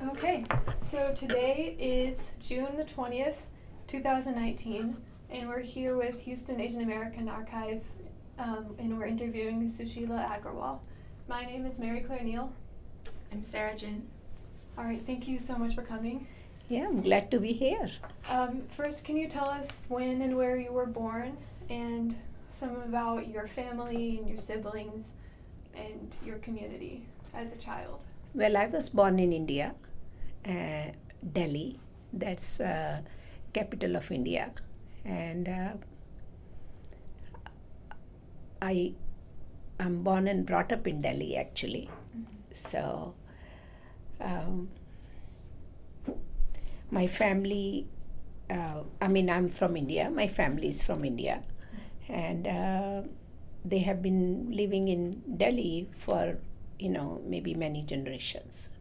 Okay, so today is June the 20th, 2019, and we're here with Houston Asian American Archive, and we're interviewing Sushila Agrawal. My name is Mary Claire Neal. I'm Sarah Jin. All right, thank you so much for coming. Yeah, I'm glad to be here. First, can you tell us when and where you were born, and some about your family and your siblings and your community as a child? Well, I was born in India, Delhi. That's capital of India, and I am born and brought up in Delhi actually. So my family, I'm from India. My family is from India, and they have been living in Delhi for maybe many generations.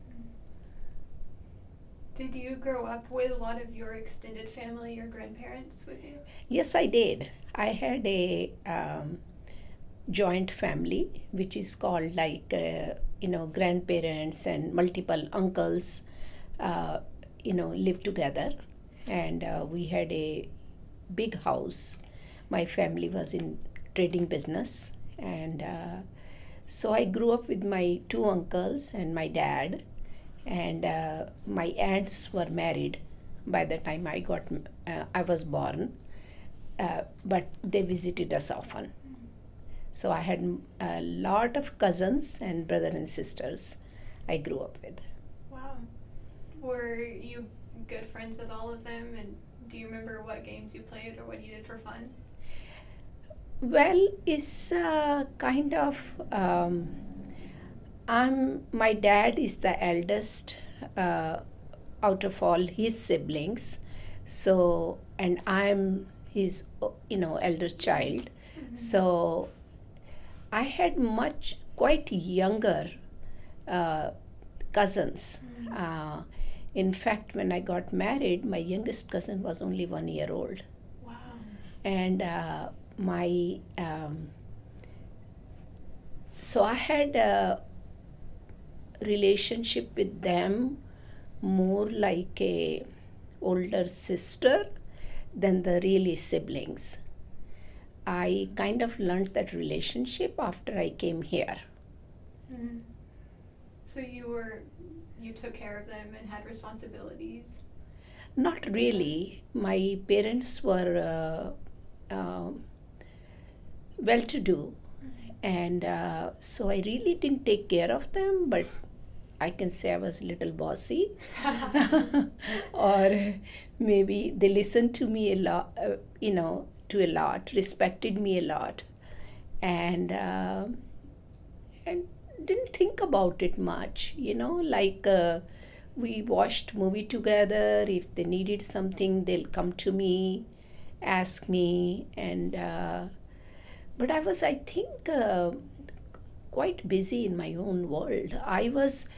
Did you grow up with a lot of your extended family or grandparents with you? Yes, I did. I had a joint family, which is called grandparents and multiple uncles, live together, and we had a big house. My family was in trading business, and so I grew up with my two uncles and my dad, and my aunts were married by the time I was born, but they visited us often. So I had a lot of cousins and brothers and sisters I grew up with. Wow. Were you good friends with all of them, and do you remember what games you played or what you did for fun? Well, it's kind of. My dad is the eldest out of all his siblings, so and I'm his eldest child. So I had quite younger cousins. In fact, when I got married, my youngest cousin was only 1 year old, Wow. and my so I had a relationship with them more like a older sister than the really siblings. I kind of learned that relationship after I came here. Mm-hmm. So you took care of them and had responsibilities? Not really. My parents were well to do, and so I really didn't take care of them, but I can say I was a little bossy. Or maybe they listened to me a lot, to a lot, respected me a lot, and didn't think about it much, we watched movie together. If they needed something, they'll come to me, ask me, and but I think, quite busy in my own world. I was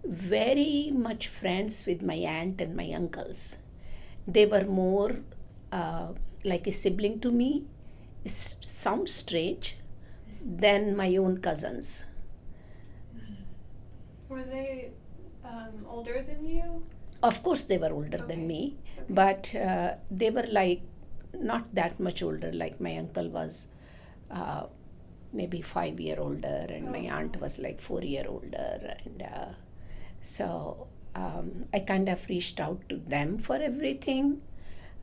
very much friends with my aunt and my uncles. They were more like a sibling to me. It sounds strange, than my own cousins. Were they older than you? Of course, they were older Okay. than me, Okay. but they were like not that much older. Like my uncle was maybe 5 year older, and my Oh. aunt was like 4 year older, and so I kind of reached out to them for everything,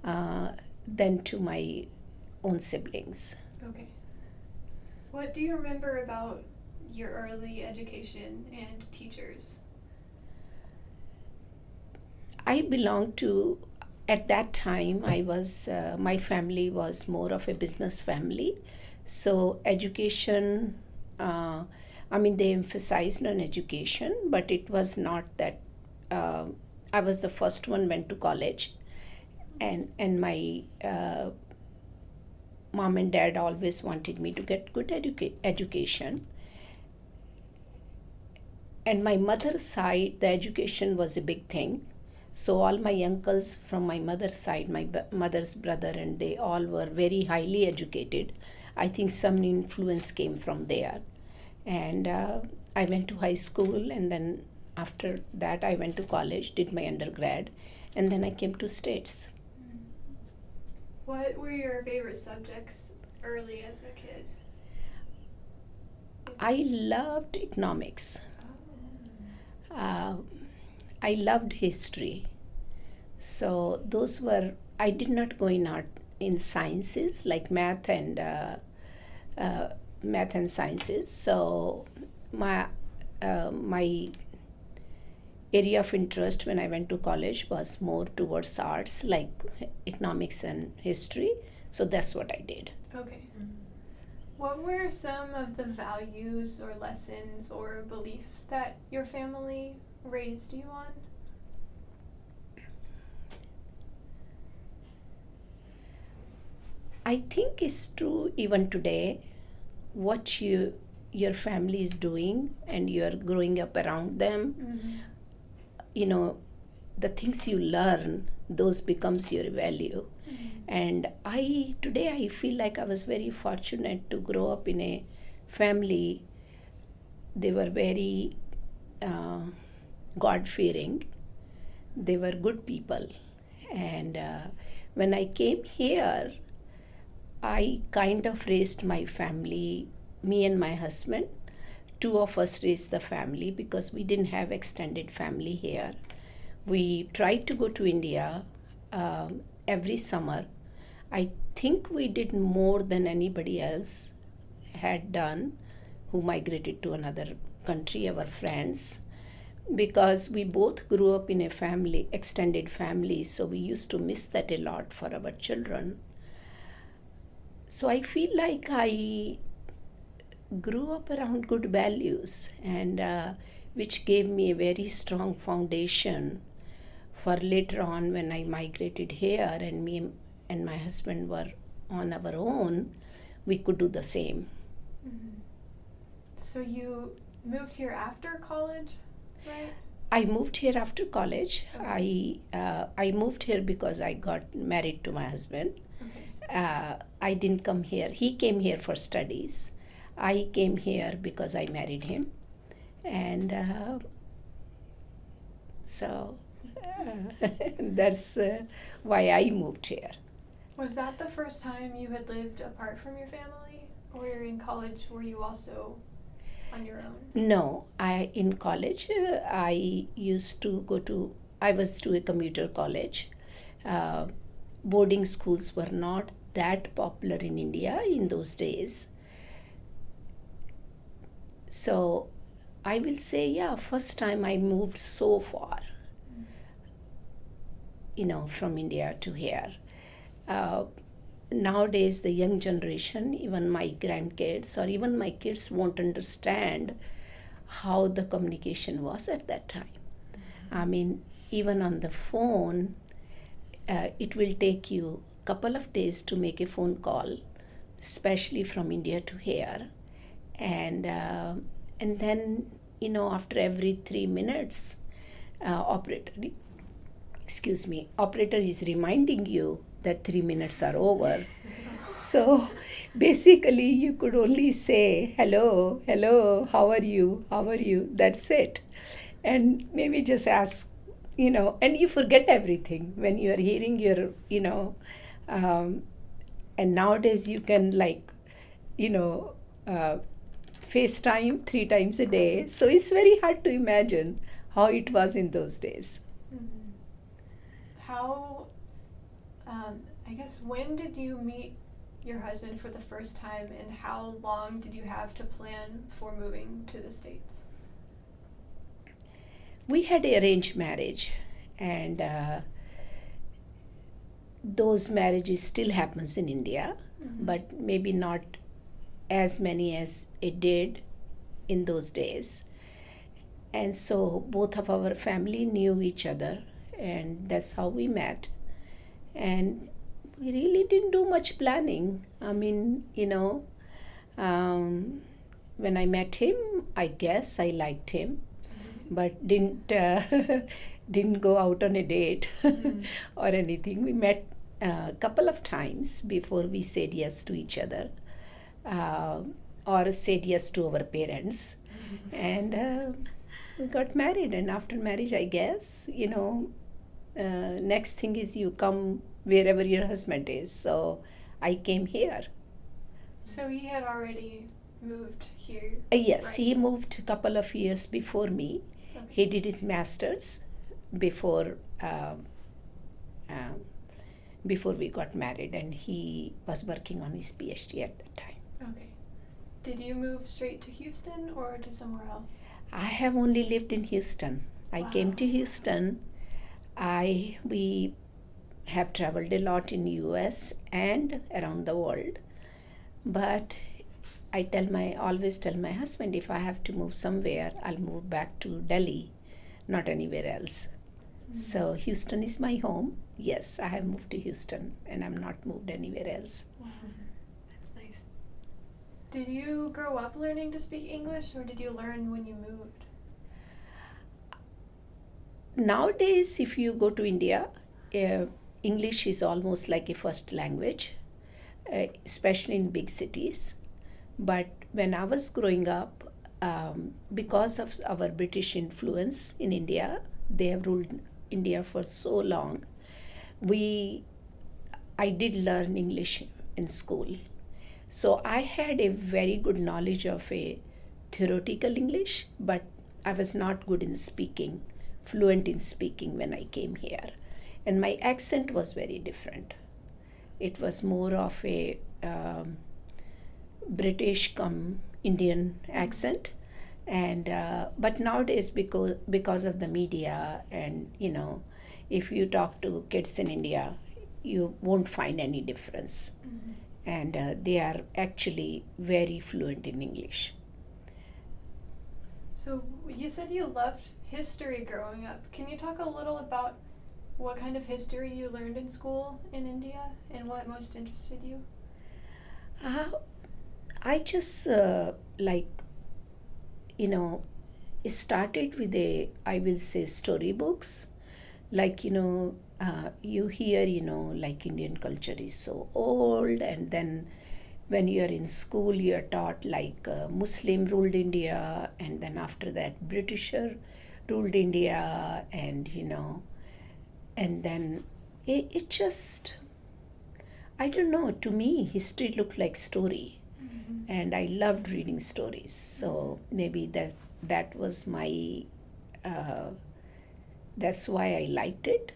than to my own siblings. Okay. What do you remember about your early education and teachers? I belonged to, at that time, my family was more of a business family. So, education, they emphasized on education, but it was not that I was the first one went to college. And my mom and dad always wanted me to get good education. And my mother's side, the education was a big thing. So all my uncles from my mother's side, my mother's brother, and they all were very highly educated. I think some influence came from there. And I went to high school, and then after that I went to college, did my undergrad, and then I came to States. What were your favorite subjects early as a kid? I loved economics. Oh. I loved history. So those were, I did not go in sciences like math and sciences. So my area of interest when I went to college was more towards arts like economics and history. So that's what I did. Okay. What were some of the values or lessons or beliefs that your family raised you on? I think it's true even today. What your family is doing and you're growing up around them, you know, the things you learn, those becomes your value. And today I feel like I was very fortunate to grow up in a family. They were very God fearing. They were good people. And when I came here, I kind of raised my family, me and my husband. Two of us raised the family because we didn't have extended family here. We tried to go to India every summer. I think we did more than anybody else had done who migrated to another country, our friends, because we both grew up in a family, extended family, so we used to miss that a lot for our children. So I feel like I grew up around good values, and which gave me a very strong foundation for later on when I migrated here and me and my husband were on our own, we could do the same. So you moved here after college, right? I moved here after college. I moved here because I got married to my husband. Okay. I didn't come here. He came here for studies. I came here because I married him. And that's why I moved here. Was that the first time you had lived apart from your family? Or you're in college, were you also on your own? No, in college I was to a commuter college. Boarding schools were not that popular in India in those days. So I will say, yeah, first time I moved so far, from India to here. Nowadays, the young generation, even my grandkids or even my kids, won't understand how the communication was at that time. I mean, even on the phone, it will take you a couple of days to make a phone call, especially from India to here, and then after every 3 minutes, operator is reminding you that 3 minutes are over. So basically you could only say hello, how are you, that's it. And maybe just ask, and you forget everything when you are hearing your and nowadays you can FaceTime 3 times a day, so it's very hard to imagine how it was in those days. How, I guess, when did you meet your husband for the first time, and how long did you have to plan for moving to the States? We had arranged marriage, and those marriages still happens in India, but maybe not as many as it did in those days. And so both of our family knew each other, and that's how we met. And we really didn't do much planning. I mean, when I met him, I guess I liked him, but didn't didn't go out on a date or anything. We met a couple of times before we said yes to each other, or said yes to our parents, and we got married, and after marriage, I guess, next thing is you come wherever your husband is. So I came here. So he had already moved here. Yes, right? he moved a couple of years before me. Okay. He did his master's before um, before we got married, and he was working on his PhD at that time. Okay. Did you move straight to Houston or to somewhere else? I have only lived in Houston. I came to Wow. Houston. We have traveled a lot in US and around the world, but I always tell my husband, if I have to move somewhere, I'll move back to Delhi, not anywhere else. So Houston is my home. Yes, I have moved to Houston, and I'm not moved anywhere else. Wow. That's nice. Did you grow up learning to speak English, or did you learn when you moved? Nowadays, if you go to India, English is almost like a first language, especially in big cities. But when I was growing up, because of our British influence in India, they have ruled India for so long. I did learn English in school, so I had a very good knowledge of a theoretical English, but I was not good in speaking, fluent in speaking when I came here, and my accent was very different. It was more of a British come Indian accent, and but nowadays, because of the media, and if you talk to kids in India, you won't find any difference, and they are actually very fluent in English. So you said you loved history growing up. Can you talk a little about what kind of history you learned in school in India and what most interested you? I just it started with I will say storybooks. Like, you hear, like Indian culture is so old, and then when you are in school, you are taught like Muslim ruled India, and then after that, Britisher ruled India, and then it just, I don't know, to me, history looked like story, and I loved reading stories. So maybe that was my that's why I liked it.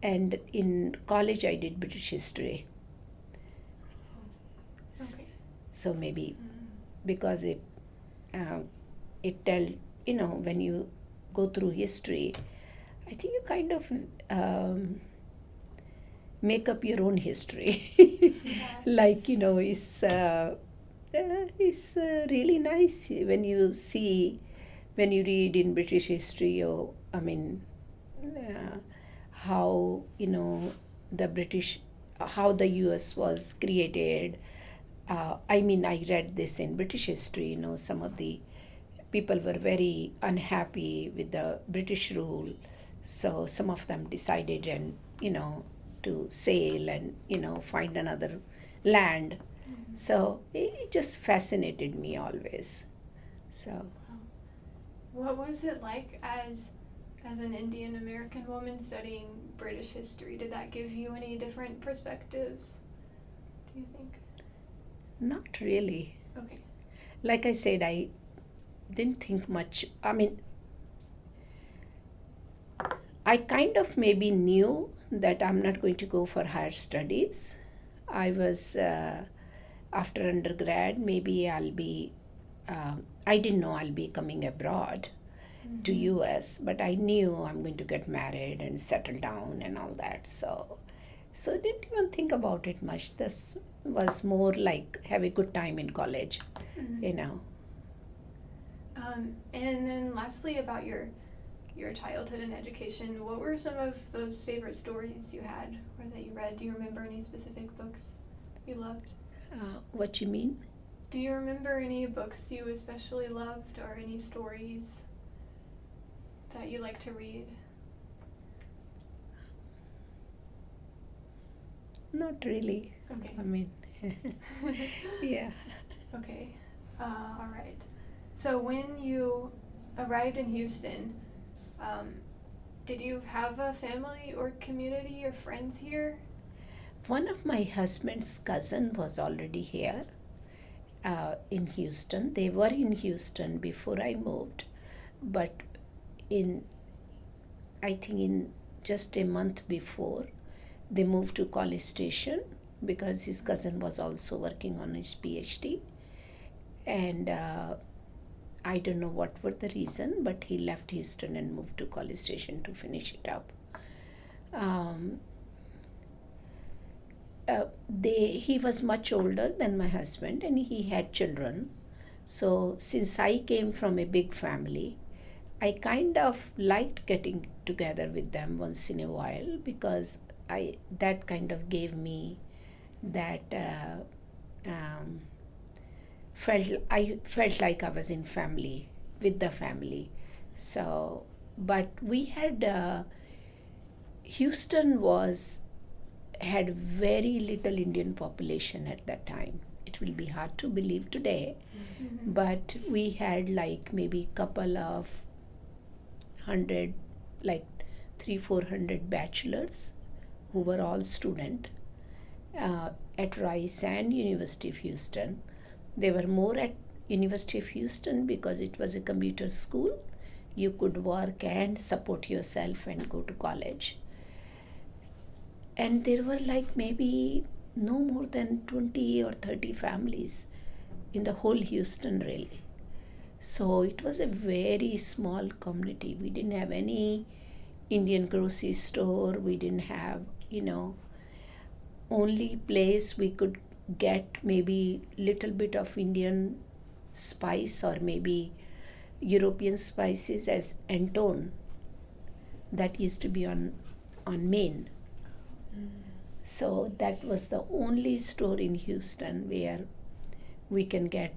And in college, I did British history. Okay. So maybe because uh, it tell when you go through history, I think you kind of make up your own history. Like, it's really nice when you read in British history, or I mean, how the British, how the US was created. I mean, I read this in British history. Some of the people were very unhappy with the British rule, so some of them decided to sail and find another land. So it just fascinated me always. So What was it like as an Indian American woman studying British history? Did that give you any different perspectives, do you think? not really. Okay. Like I said, I didn't think much. I mean, I kind of maybe knew that I'm not going to go for higher studies. I was, after undergrad, maybe I didn't know I'll be coming abroad to US, but I knew I'm going to get married and settle down and all that. So didn't even think about it much. This was more like have a good time in college, you know. And then lastly, about your childhood and education, what were some of those favorite stories you had or that you read? Do you remember any specific books you loved? What you mean? Do you remember any books you especially loved or any stories that you like to read? Not really. Okay. I mean, yeah. Okay. All right. So when you arrived in Houston, did you have a family or community or friends here? One of my husband's cousin was already here in Houston. They were in Houston before I moved, but in I think in just a month before they moved to College Station because his cousin was also working on his PhD, and I don't know what were the reason, but he left Houston and moved to College Station to finish it up. Um, he was much older than my husband and he had children. So since I came from a big family, I kind of liked getting together with them once in a while because I that kind of gave me that I felt like I was in family with the family. So, but we had Houston was had very little Indian population at that time. It will be hard to believe today, but we had like maybe couple of hundred, like 300-400 bachelors who were all student at Rice and University of Houston. They were more at University of Houston because it was a commuter school. You could work and support yourself and go to college. And there were like maybe no more than 20 or 30 families in the whole Houston, really. So it was a very small community. We didn't have any Indian grocery store. We didn't have, only place we could get maybe little bit of Indian spice or maybe European spices as Antone that used to be on Main. So that was the only store in Houston where we can get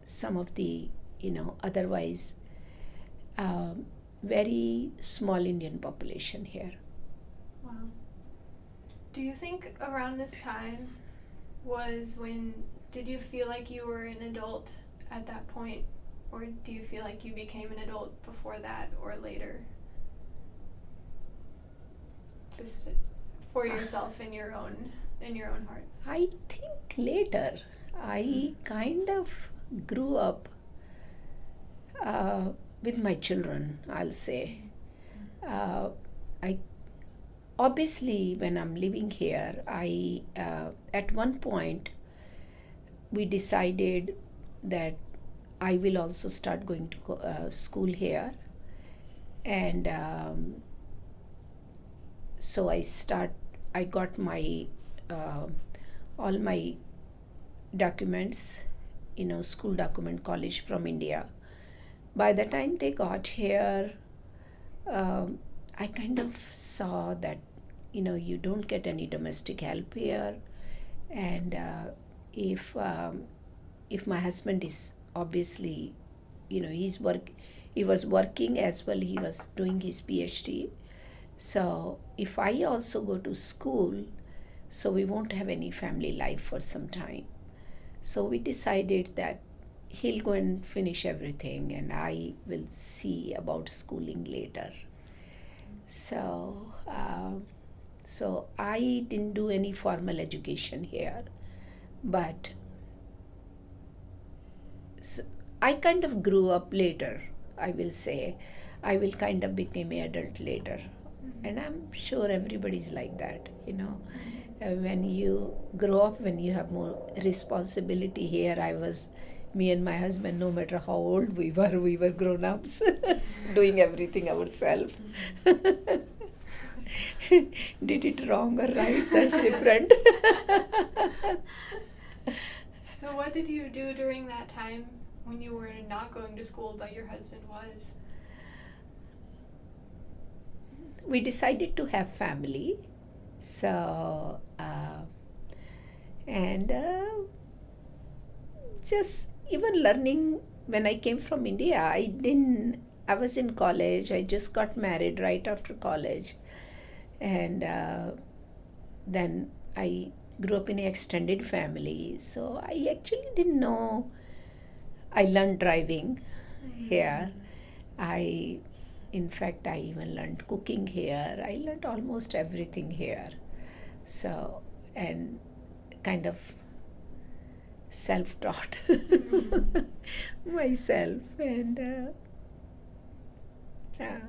some of the, otherwise very small Indian population here. Wow. Do you think around this time did you feel like you were an adult at that point, or do you feel like you became an adult before that or later? Just for yourself in your own heart. I think later. I kind of grew up with my children, I'll say. I obviously when I'm living here, I at one point we decided that I will also start going to school here, and so I got my all my documents, school document, college from India. By the time they got here, I kind of saw that you don't get any domestic help here, and if my husband is obviously, he was working as well, he was doing his PhD. So if I also go to school, so we won't have any family life for some time. So we decided that he'll go and finish everything and I will see about schooling later. So I didn't do any formal education here, but I kind of grew up later, I will say. I will kind of become an adult later. And I'm sure everybody's like that, when you grow up, when you have more responsibility. Here me and my husband, no matter how old we were grown-ups doing everything ourselves. Did it wrong or right, that's different. So what did you do during that time when you were not going to school but your husband was? We decided to have family, so and just even learning. When I came from India, I was in college. I just got married right after college, and then I grew up in an extended family, so I actually didn't know. I learned driving here, I, in fact, I even learned cooking here. I learned almost everything here. So, and kind of self taught myself. And yeah.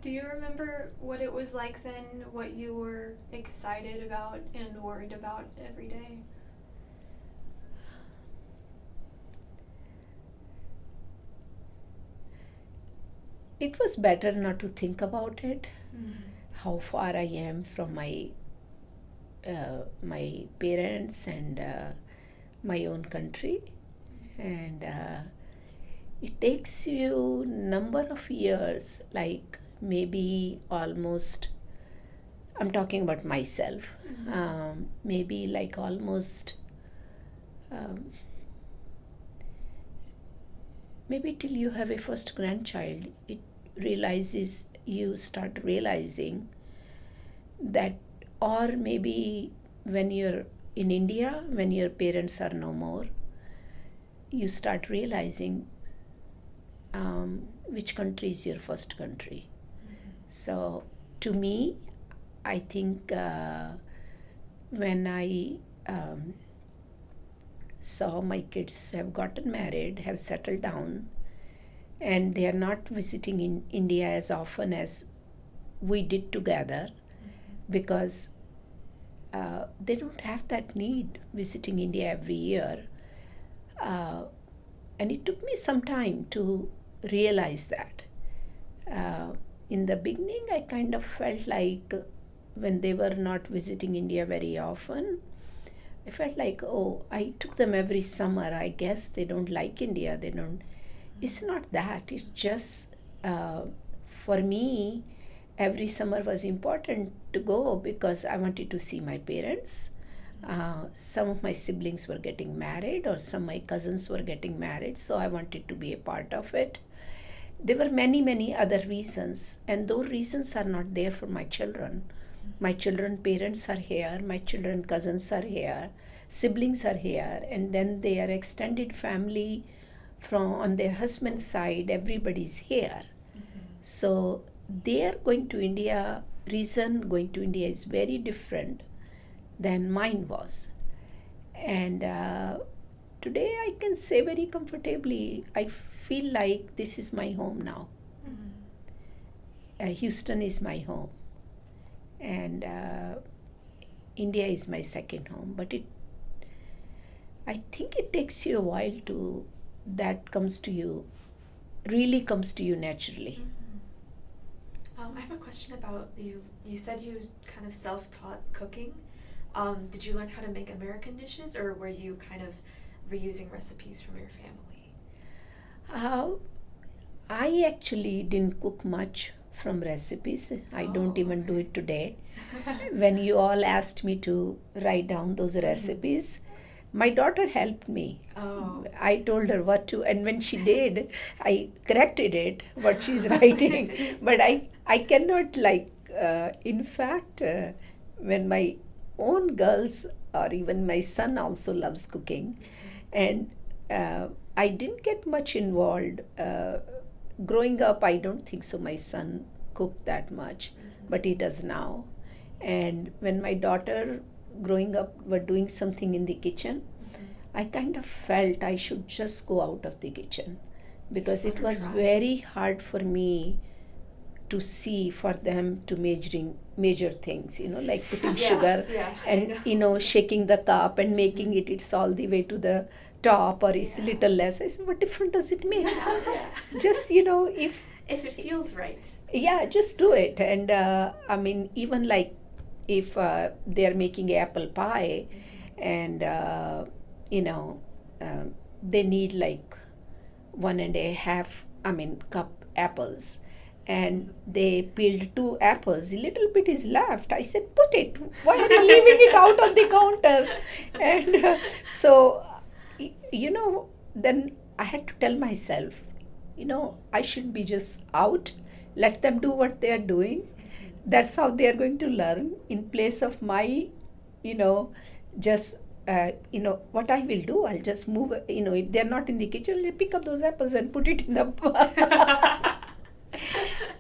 Do you remember what it was like then, what you were excited about and worried about every day? It was better not to think about it, how far I am from my parents and my own country, and it takes you number of years, like maybe almost. I'm talking about myself. Maybe like almost. Um, Maybe till you have a first grandchild, you start realizing that, or maybe when you're in India, when your parents are no more, you start realizing which country is your first country. So, to me, I think when I saw my kids have gotten married, have settled down, and they are not visiting in India as often as we did together, because they don't have that need visiting India every year. And it took me some time to realize that. In the beginning, I kind of felt like when they were not visiting India very often, I felt like, oh, I took them every summer. I guess they don't like India. They don't. It's not that. It's just for me, every summer was important to go because I wanted to see my parents. Some of my siblings were getting married, or some of my cousins were getting married, so I wanted to be a part of it. There were many, many other reasons, and those reasons are not there for my children. My children parents are here, my children cousins are here, siblings are here, and then their extended family from on their husband's side, everybody's here. So their going to India, reason going to India is very different than mine was. And today I can say very comfortably, I feel like this is my home now. Houston is my home, and India is my second home. But I think it takes you a while to that comes to you, really comes to you naturally. I have a question about you. You said you kind of self-taught cooking. Did you learn how to make American dishes, or were you kind of reusing recipes from your family? I actually didn't cook much from recipes. I don't even do it today. When you all asked me to write down those recipes, my daughter helped me. Oh. I told her what to, and when she did, I corrected it, what she's writing. But I cannot, like, in fact, when my own girls, or even my son also loves cooking, and I didn't get much involved. Growing up, I don't think so. My son cooked that much, but he does now. And when my daughter growing up were doing something in the kitchen, I kind of felt I should just go out of the kitchen, because it was very hard for me to see for them to measure things, like putting sugar and shaking the cup and making it's all the way to the top, or it's little less. I said, what difference does it make? Just if it feels right. Yeah, just do it. And I mean, even like if they're making apple pie, and they need like 1.5 cup apples, and they peeled 2 apples, a little bit is left. I said, put it, why are you leaving it out on the counter? And so then I had to tell myself, I should be just out, let them do what they are doing. That's how they are going to learn, in place of my just what I will do, I'll just move, if they're not in the kitchen, I'll pick up those apples and put it in the.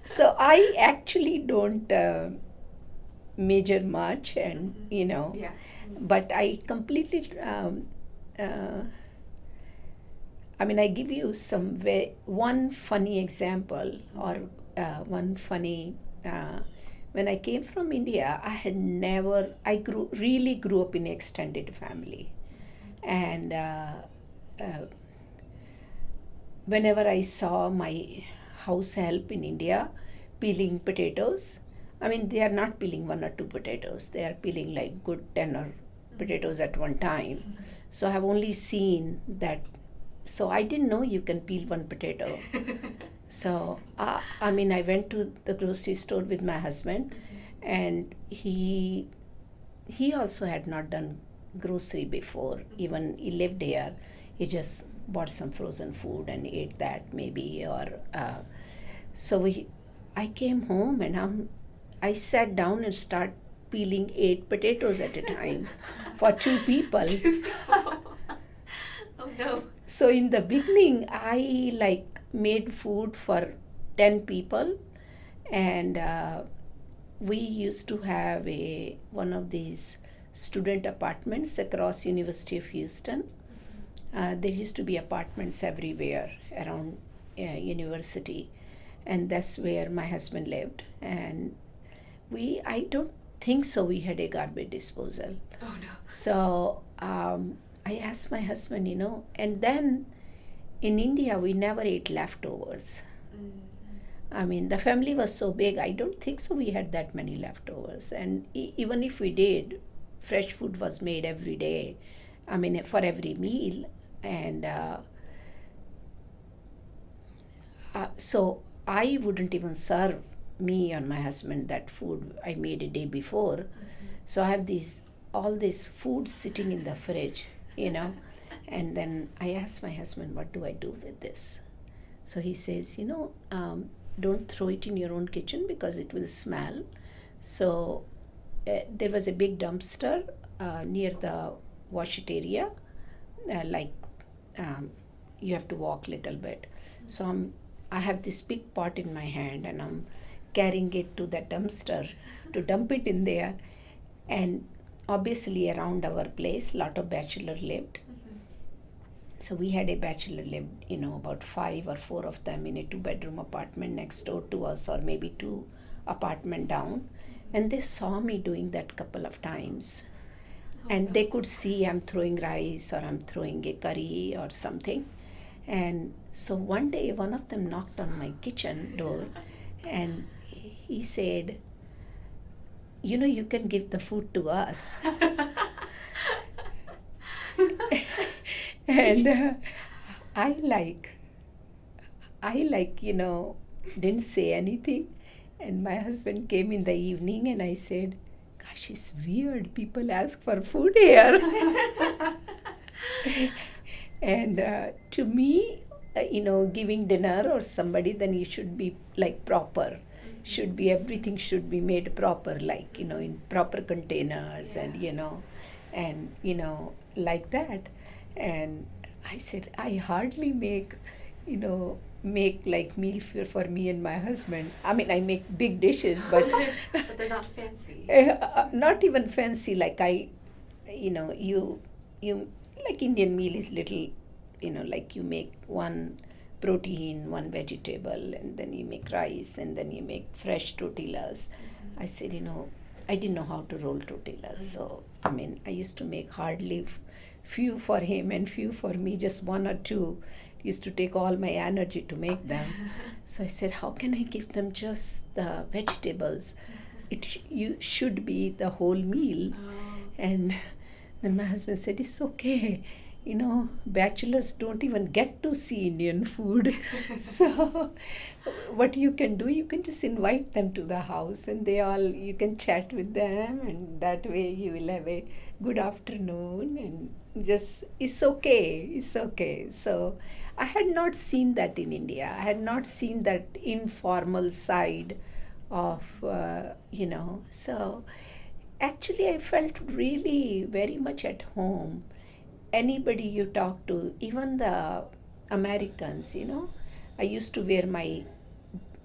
So I actually don't measure much, and Yeah. but I completely. I give you one funny example, or one funny. When I came from India, really grew up in an extended family, and uh, whenever I saw my house help in India peeling potatoes, they are not peeling one or two potatoes, they are peeling like good 10 or potatoes at one time. So I have only seen that. So I didn't know you can peel one potato. So I went to the grocery store with my husband, and he also had not done grocery before. Even he lived here, he just bought some frozen food and ate that maybe. Or I came home, and I sat down and start peeling 8 potatoes at a time for 2 people. Oh no. So in the beginning, I made food for 10 people, and we used to have one of these student apartments across University of Houston. There used to be apartments everywhere around university, and that's where my husband lived. And I don't think so we had a garbage disposal. Oh no. So I asked my husband, and then in India we never ate leftovers. The family was so big, I don't think so we had that many leftovers. And even if we did, fresh food was made every day, for every meal. And so I wouldn't even serve me or my husband that food I made a day before. So I have all this food sitting in the fridge, and then I asked my husband, what do I do with this? So he says, don't throw it in your own kitchen because it will smell. So there was a big dumpster near the wash it area, you have to walk a little bit. So I have this big pot in my hand, and I'm carrying it to the dumpster to dump it in there. And obviously around our place, lot of bachelor lived. So we had a bachelor lived, about 5 or 4 of them in a 2-bedroom apartment next door to us, or maybe 2 apartment down. And they saw me doing that couple of times. And they could see I'm throwing rice, or I'm throwing a curry or something. And so one day one of them knocked on my kitchen door, and he said, you can give the food to us. And I didn't say anything. And my husband came in the evening, and I said, gosh, it's weird, people ask for food here. And to me, giving dinner or somebody, then you should be proper. Everything should be made proper, in proper containers. Yeah. And like that. And I said, I hardly make meal for me and my husband. I make big dishes, but But they're not fancy. not even fancy. You Indian meal is little, you make one protein, one vegetable, and then you make rice, and then you make fresh tortillas. I said, I didn't know how to roll tortillas. So I used to make hardly few for him and few for me, just 1 or 2. Used to take all my energy to make them. So I said, how can I give them just the vegetables? You should be the whole meal. And then my husband said, it's okay. Bachelors don't even get to see Indian food. So what you can do, you can just invite them to the house, and you can chat with them, and that way you will have a good afternoon, and just, it's okay. So I had not seen that in India. I had not seen that informal side of, so. Actually, I felt really very much at home. Anybody you talk to, even the Americans, I used to wear my,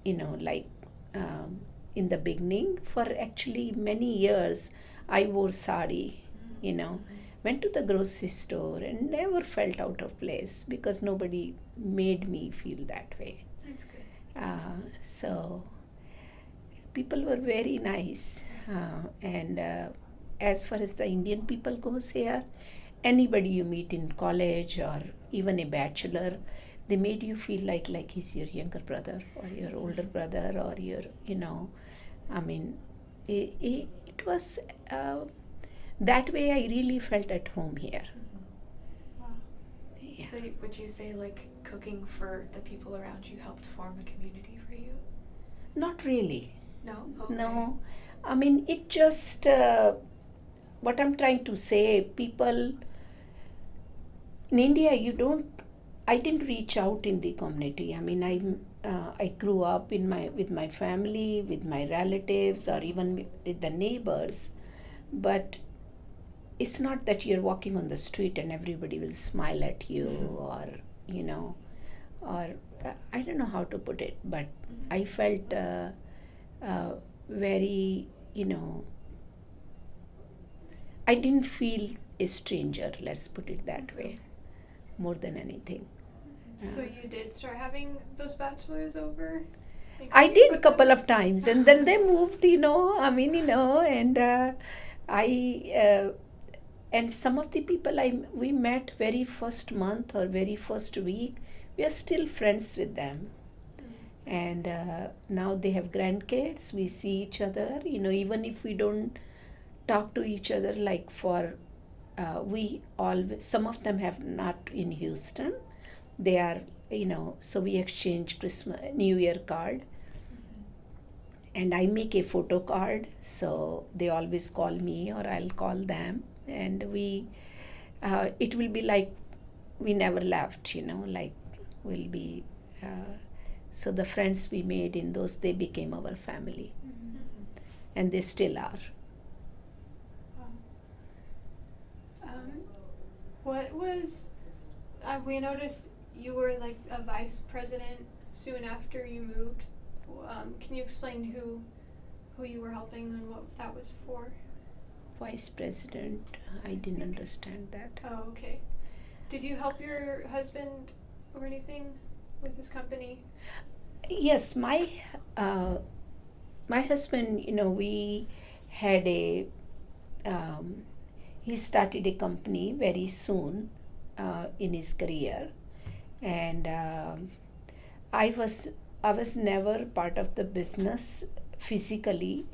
like, um, in the beginning, for actually many years, I wore sari, you know, went to the grocery store and never felt out of place because nobody made me feel that way. That's good. So people were very nice, and as far as the Indian people goes here, anybody you meet in college or even a bachelor, they made you feel like he's your younger brother or your older brother or your, I mean, it was that way. I really felt at home here. Wow. Yeah. So would you say like cooking for the people around you helped form a community for you? Not really. No? Okay. No, I mean, it just, what I'm trying to say, people in India, I didn't reach out in the community. I mean, I grew up with my family, with my relatives, or even with the neighbors. But it's not that you're walking on the street and everybody will smile at you, or, or I don't know how to put it, but I felt very, I didn't feel a stranger, let's put it that way, more than anything. So you did start having those bachelors over? And I cooking did a with couple them? of times, and then they moved, and I and some of the people we met very first month or very first week, we are still friends with them. And now they have grandkids. We see each other, even if we don't talk to each other, like for we all, some of them have not in Houston. They are, so we exchange Christmas, New Year card, and I make a photo card, so they always call me or I'll call them, and it will be like we never left, like we'll be. So the friends we made in those, they became our family, and they still are. Wow. What was, we noticed you were like a vice president soon after you moved. Can you explain who you were helping and what that was for? Vice president, I didn't understand that. Oh, okay. Did you help your husband or anything with his company? Yes, my husband, we had he started a company very soon in his career, and I was never part of the business physically,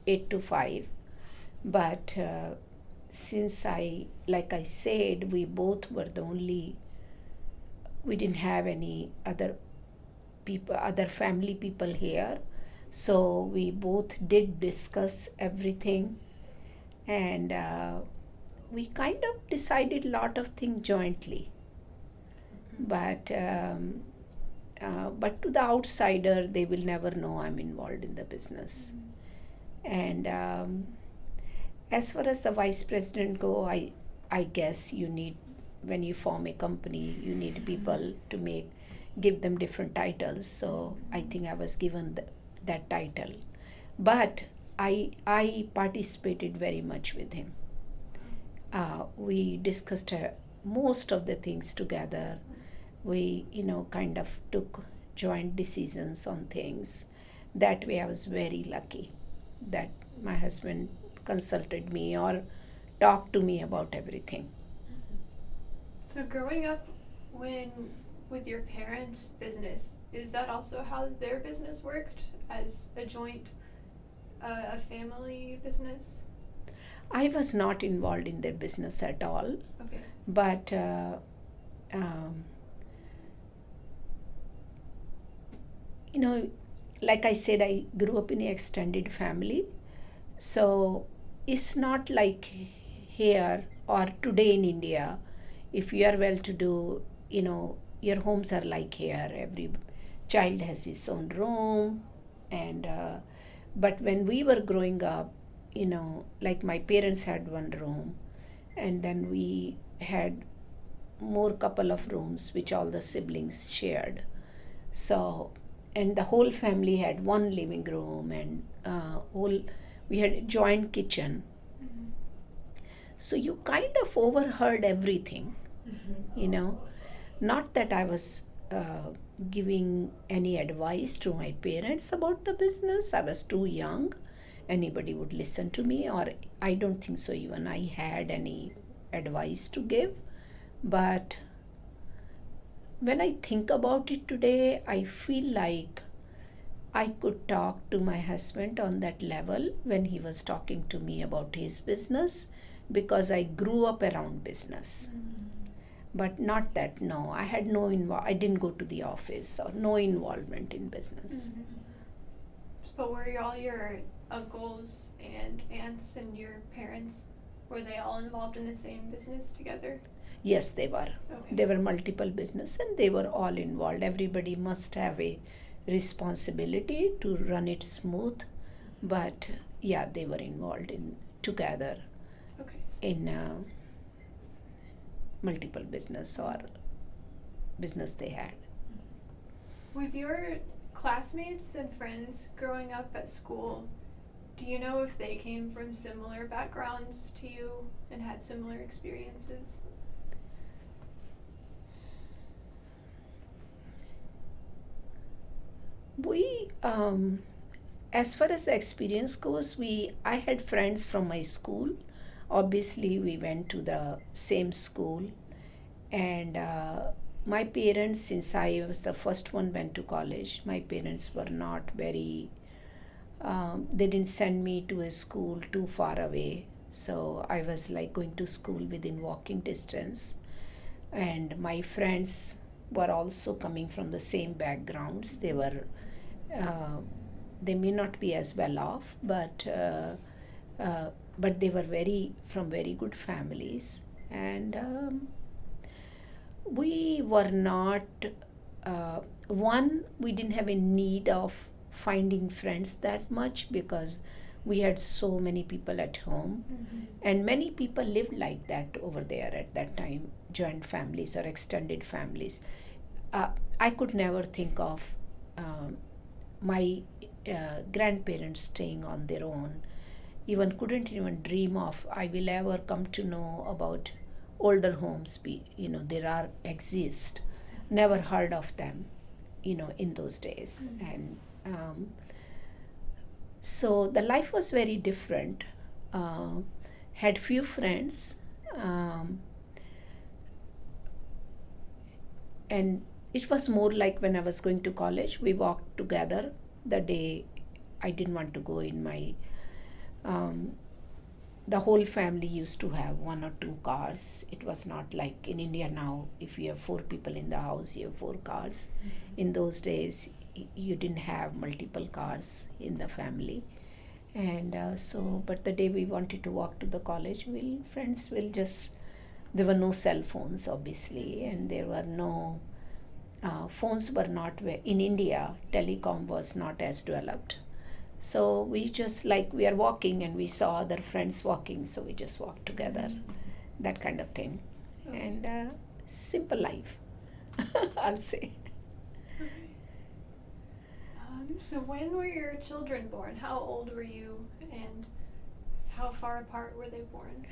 8 to 5, but since like I said, we both were the only, we didn't have any other people, other family people here, so we both did discuss everything, and we kind of decided a lot of things jointly, but to the outsider they will never know I'm involved in the business. And as far as the vice president go, I guess you need, when you form a company, you need people to give them different titles. So I think I was given that title, but I participated very much with him. We discussed most of the things together. We kind of took joint decisions on things. That way I was very lucky that my husband consulted me or talked to me about everything. So growing up with your parents' business, is that also how their business worked, as a joint, a family business? I was not involved in their business at all, Okay. but um, like I said, I grew up in an extended family, so it's not like here or today in India. If you are well to do, your homes are like here. Every child has his own room, and but when we were growing up, like my parents had one room, and then we had more couple of rooms which all the siblings shared. So, and the whole family had one living room, and whole we had a joint kitchen. Mhm. So you kind of overheard everything, Mm-hmm. you know. Not that I was giving any advice to my parents about the business. I was too young. Anybody would listen to me, or I don't think so, even I had any advice to give. But when I think about it today, I feel like I could talk to my husband on that level when he was talking to me about his business, because I grew up around business. But not that, no, I had I didn't go to the office or no involvement in business. Mhm. But were all your uncles and aunts and your parents, were they all involved in the same business together? Yes, they were. Okay. There were multiple business and they were all involved. Everybody must have a responsibility to run it smooth. But yeah, they were involved in together Okay. in multiple business or business they had. With your classmates and friends growing up at school, do you know if they came from similar backgrounds to you and had similar experiences? We as far as the experience goes, I had friends from my school. Obviously, we went to the same school, and my parents, since I was the first one went to college, my parents were not very. They didn't send me to a school too far away, so I was like going to school within walking distance, and my friends were also coming from the same backgrounds. Uh, they may not be as well off, but they were very good families, and we were not one. We didn't have a need of finding friends that much because we had so many people at home, Mm-hmm. and many people lived like that over there at that time, joint families or extended families. I could never think of my grandparents staying on their own. Even couldn't even dream of I will ever come to know about older homes. There are exist. Never heard of them. In those days, Mm-hmm. and so the life was very different. Uh, had few friends, um, and it was more like when I was going to college, we walked together the day I didn't want to go in my. Um, the whole family used to have one or two cars. It was not like in India now, if you have four people in the house, you have four cars. In those days, you didn't have multiple cars in the family. And but the day we wanted to walk to the college, friends will just, there were no cell phones, obviously, and there were no, phones were not, in India, telecom was not as developed. So we just like we are walking and we saw other friends walking, so we just walked together, that kind of thing. Okay. And simple life, I'll say. Okay. So when were your children born? How old were you, and how far apart were they born?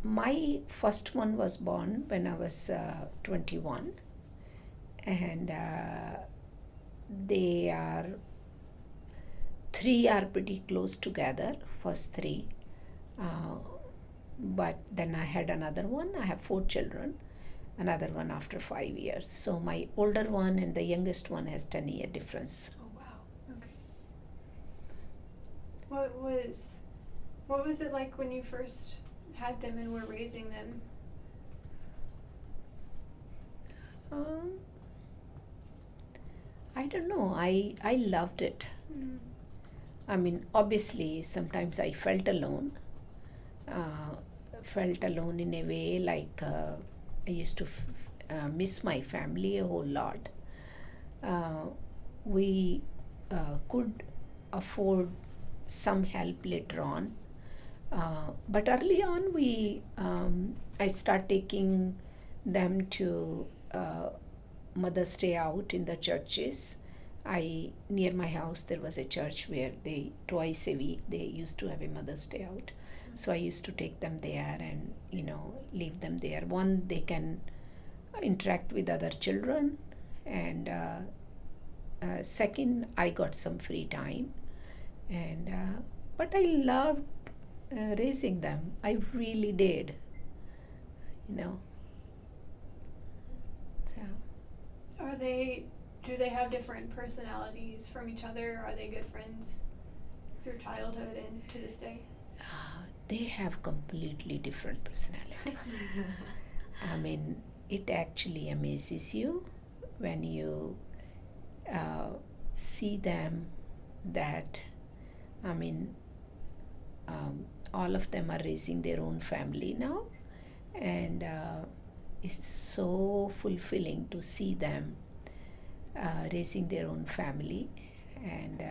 My first one was born when I was 21, and they are three are pretty close together, first three. Uh, but then I had another one. I have four children, another one after 5 years. So my older one and the youngest one has 10-year difference. Oh wow. Okay. What was it like when you first had them and were raising them? Um, I don't know. I loved it. Mm. I mean, obviously, sometimes I felt alone. Felt alone in a way like I used to miss my family a whole lot. We could afford some help later on. But early on, I start taking them to Mother's Day out in the churches. Near my house there was a church where they twice a week they used to have a Mother's Day out. So I used to take them there and leave them there. One, they can interact with other children, and second, I got some free time. And but I loved raising them. I really did. So Do they have different personalities from each other? Are they good friends through childhood and to this day? they have completely different personalities. I mean, it actually amazes you when you see them that, I mean, all of them are raising their own family now, and it's so fulfilling to see them raising their own family, and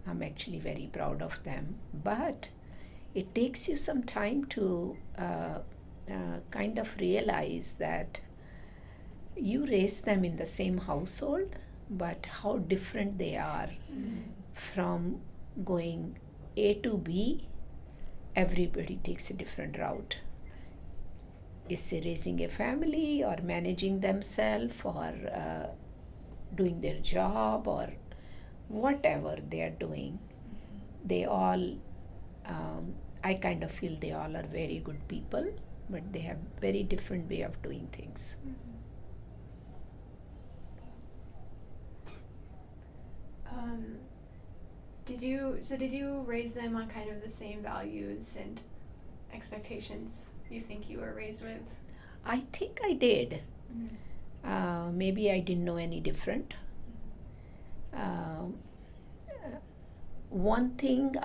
I'm actually very proud of them. But it takes you some time to kind of realize that you raise them in the same household, but how different they are from going A to B. Everybody takes a different route. Is raising a family or managing themselves or doing their job or whatever they are doing. They all, I kind of feel they all are very good people, but they have very different way of doing things. Did you raise them on kind of the same values and expectations you think you were raised with? I think I did. Maybe I didn't know any different. One thing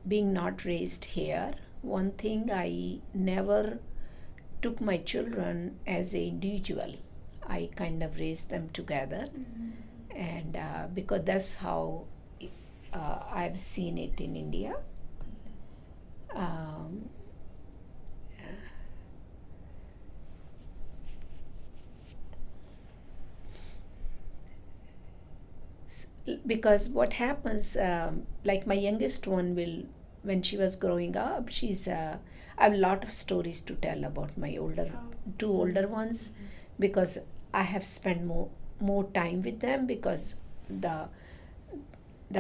being not raised here, one thing I never took my children as an individual. I kind of raised them together, and because that's how I've seen it in India. Because what happens, like my youngest one will, when she was growing up, I have a lot of stories to tell about my two older ones, because I have spent more time with them, because the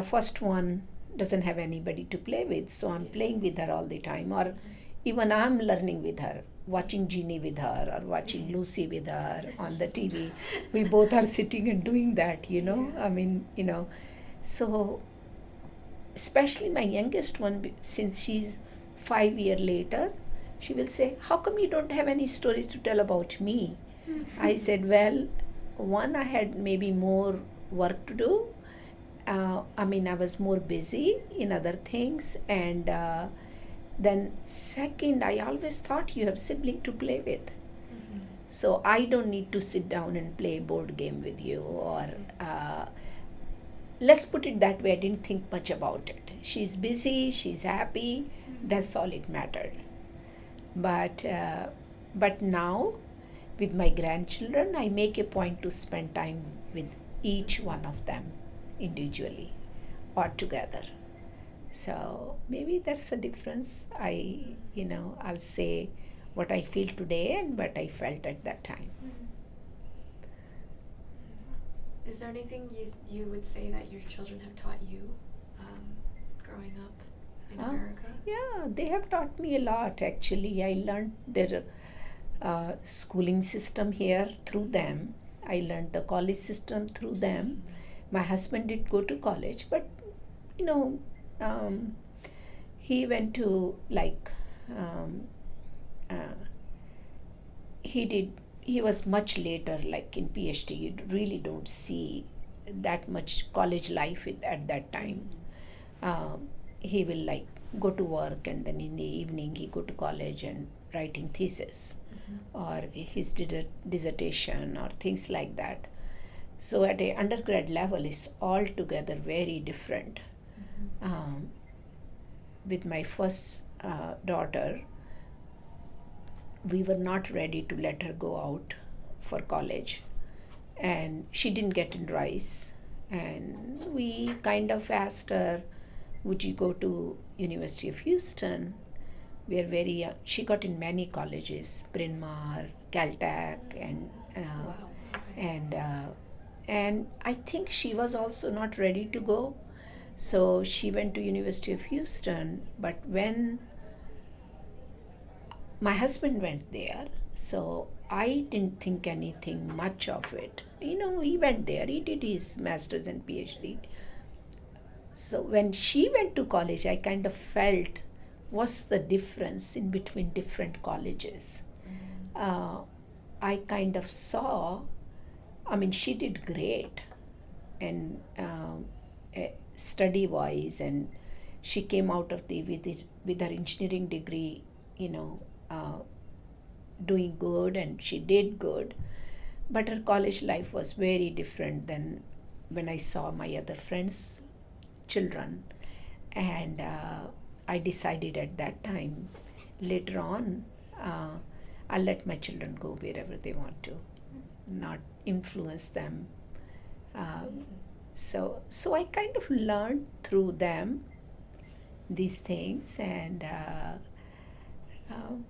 first one doesn't have anybody to play with, so I'm playing with her all the time, or even I'm learning with her, watching Genie with her or watching Lucy with her on the TV. We both are sitting and doing that, I mean, so especially my youngest one, since she's 5 years later, she will say, how come you don't have any stories to tell about me? I said, well, one, I had maybe more work to do. I mean, I was more busy in other things, and then second, I always thought you have sibling to play with. So I don't need to sit down and play a board game with you, or let's put it that way, I didn't think much about it. She's busy, she's happy, that's all it mattered. But now, with my grandchildren, I make a point to spend time with each one of them individually or together. So maybe that's the difference. I'll say what I feel today and what I felt at that time. Is there anything you would say that your children have taught you growing up in America? Yeah, they have taught me a lot actually. I learned their schooling system here through them. I learned the college system through them. My husband did go to college, but he went to he was much later, like in PhD. You really don't see that much college life at that time. He will go to work, and then in the evening he go to college and writing thesis or his dissertation or things like that. So at a undergrad level, it's altogether very different. Um, with my first daughter, we were not ready to let her go out for college, and she didn't get in Rice. And we kind of asked her, "Would you go to University of Houston?" We are very. She got in many colleges, Bryn Mawr, Caltech, Wow. Okay. and I think she was also not ready to go. So she went to University of Houston. But when my husband went there, so I didn't think anything much of it. He went there, he did his master's and PhD. So when she went to college, I kind of felt what's the difference in between different colleges. Uh, I kind of saw, I mean, she did great, and study wise, and she came out of the with her engineering degree, you know, uh, doing good, and she did good. But her college life was very different than when I saw my other friends' children. And I decided at that time, later on, uh, I'll let my children go wherever they want to, not influence them. So I kind of learned through them these things, and um,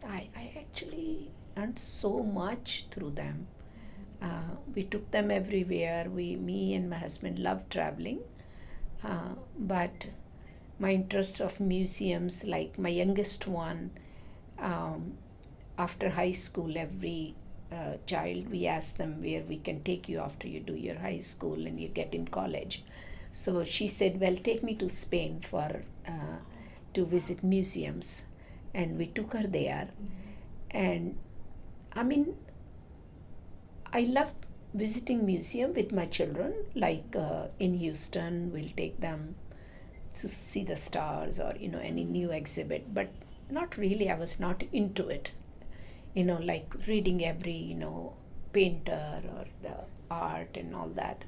I actually learned so much through them. We took them everywhere. Me and my husband loved traveling, but my interest of museums, like my youngest one, um, after high school, every child, we ask them where we can take you after you do your high school and you get in college. So she said, "Well, take me to Spain for to visit museums," and we took her there. And I mean, I love visiting museum with my children. Like in Houston, we'll take them to see the stars or any new exhibit. But not really. I was not into it. Like reading every painter or the art and all that.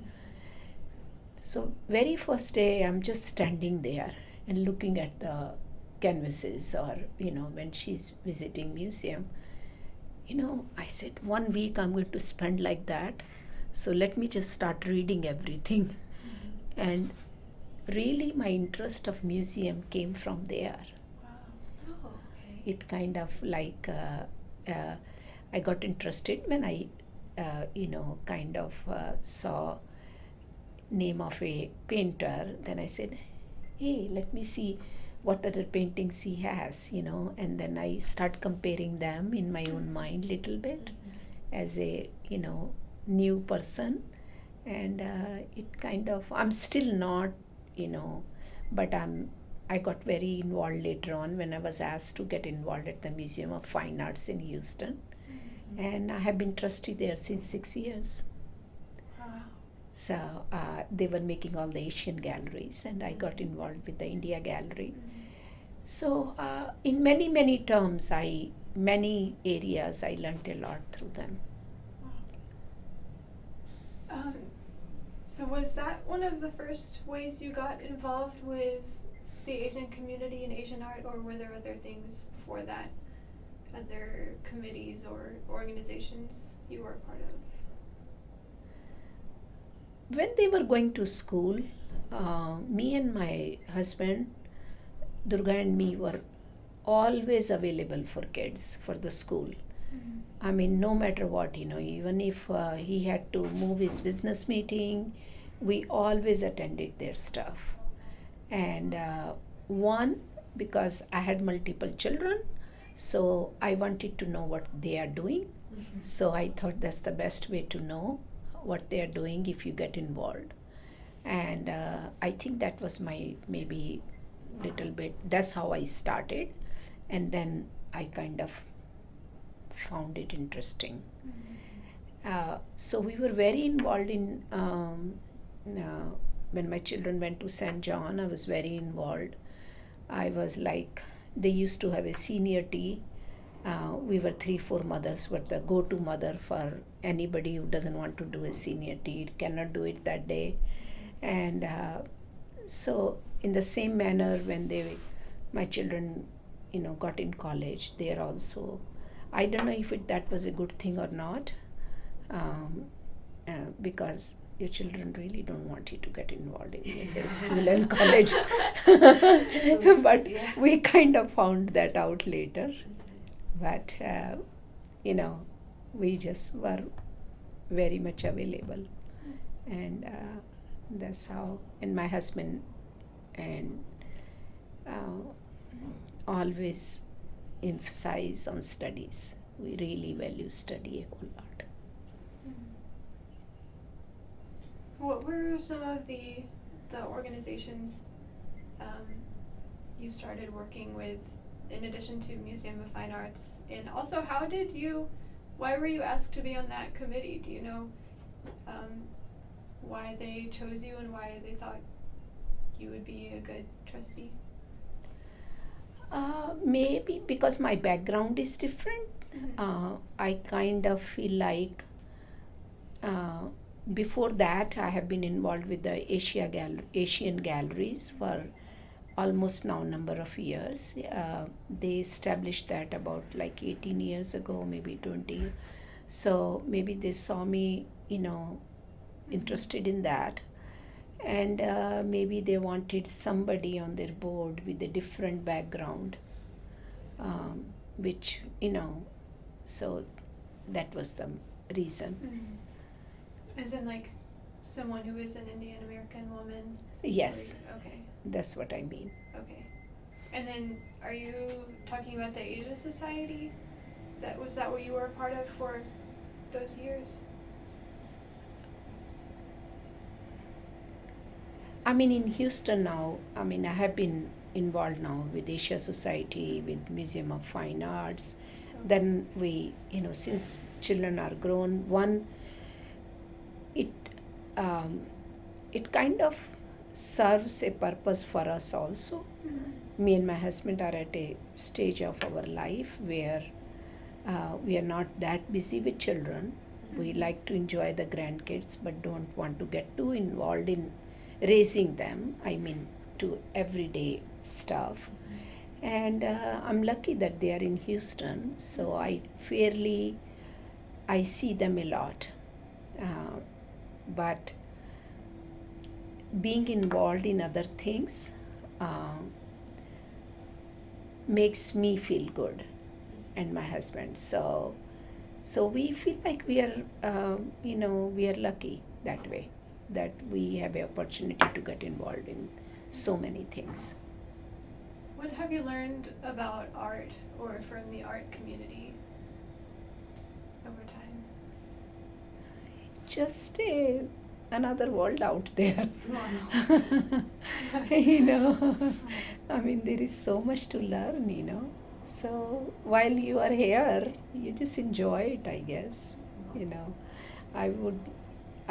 So very first day, I'm just standing there and looking at the canvases, or when she's visiting museum. I said 1 week I'm going to spend like that. So let me just start reading everything. And really, my interest of museum came from there. Oh, okay. It kind of like I got interested when I kind of saw name of a painter. Then I said, "Hey, let me see what other paintings he has," and then I start comparing them in my own mind little bit as a new person. And it kind of, I'm still not, but I got very involved later on when I was asked to get involved at the Museum of Fine Arts in Houston. And I have been trustee there since 6 years. Wow. So they were making all the Asian galleries, and I got involved with the India gallery. So in many terms, many areas I learned a lot through them. So was that one of the first ways you got involved with the Asian community and Asian art, or were there other things before that? Other committees or organizations you were a part of? When they were going to school, me and my husband, Durga and me, were always available for kids for the school. I mean, no matter what, even if he had to move his business meeting, we always attended their stuff. And one, because I had multiple children, so I wanted to know what they are doing. So I thought that's the best way to know what they are doing if you get involved. And I think that was my maybe little bit, that's how I started. And then I kind of found it interesting. So we were very involved in when my children went to St. John, I was very involved. I was like, they used to have a senior tea We were 3, 4 mothers were the go-to mother for anybody who doesn't want to do a senior tea, cannot do it that day. And so in the same manner, when my children, got in college, they are also, I don't know if that was a good thing or not, um, because your children really don't want you to get involved in their school and college. But Yeah. we kind of found that out later. But, we just were very much available. And that's how, and my husband and always emphasize on studies. We really value study a whole lot. What were some of the organizations you started working with in addition to Museum of Fine Arts? And also, why were you asked to be on that committee? Do you know why they chose you and why they thought you would be a good trustee? Maybe because my background is different. I kind of feel like before that I have been involved with the Asian galleries for almost now number of years. They established that about like 18 years ago, maybe 20. So maybe they saw me, interested in that. And maybe they wanted somebody on their board with a different background, which, so that was the reason. As in, like, someone who is an Indian American woman? Yes, Okay. that's what I mean. Okay. And then, are you talking about the Asia Society? Was that what you were a part of for those years? I mean, in Houston now, I have been involved now with Asia Society, with Museum of Fine Arts. Then we, since children are grown, it kind of serves a purpose for us also. Me and my husband are at a stage of our life where we are not that busy with children. We like to enjoy the grandkids, but don't want to get too involved in raising them, to everyday stuff. And I'm lucky that they are in Houston, so I see them a lot. But being involved in other things makes me feel good, and my husband. So we feel like we are, we are lucky that way, that we have an opportunity to get involved in so many things. What have you learned about art or from the art community over time? Just another world out there. Wow. There is so much to learn. So while you are here, you just enjoy it, I guess. I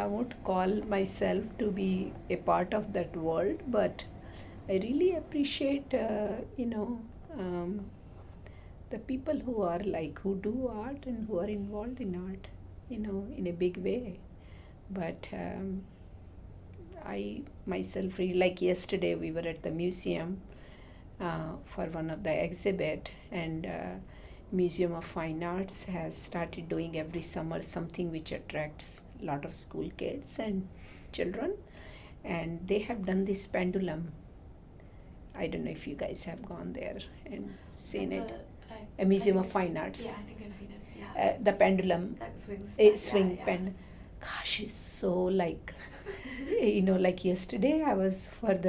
won't call myself to be a part of that world, but I really appreciate, the people who do art and who are involved in art, in a big way. But I myself really, like yesterday we were at the museum for one of the exhibit, and Museum of Fine Arts has started doing every summer something which attracts a lot of school kids and children, and they have done this pendulum. I don't know if you guys have gone there and seen it. A Museum of Fine Arts. Yeah, I think I've seen it. Yeah. The pendulum. That swings. A back, swing yeah. pen. Gosh, it's so like, like yesterday I was for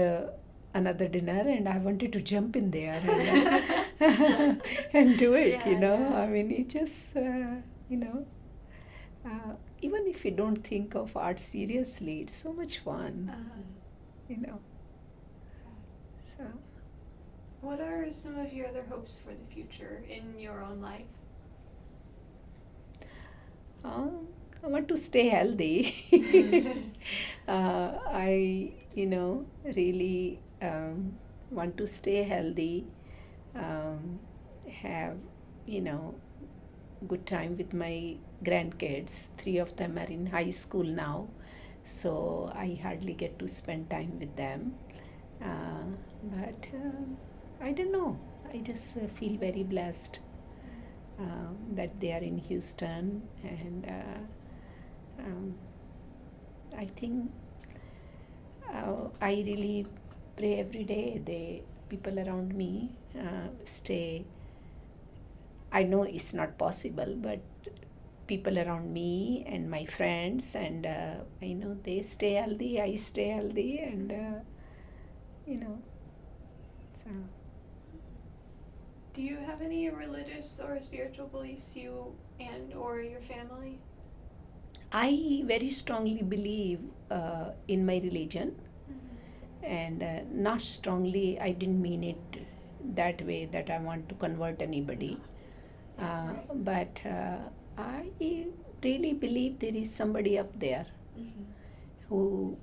another dinner and I wanted to jump in there and, and do it, Yeah, yeah. it just, even if you don't think of art seriously, it's so much fun, So, What are some of your other hopes for the future in your own life? I want to stay healthy. I, really want to stay healthy, have good time with my grandkids. Three of them are in high school now, so I hardly get to spend time with them. But I don't know. I just feel very blessed that they are in Houston, and um, I think I really pray every day. The people around me stay. I know it's not possible, but people around me and my friends, and I know they stay healthy. I stay healthy, and you know. So Do you have any religious or spiritual beliefs you and or your family? I very strongly believe in my religion, and not strongly. I didn't mean it that way that I want to convert anybody. But I really believe there is somebody up there Mm-hmm. who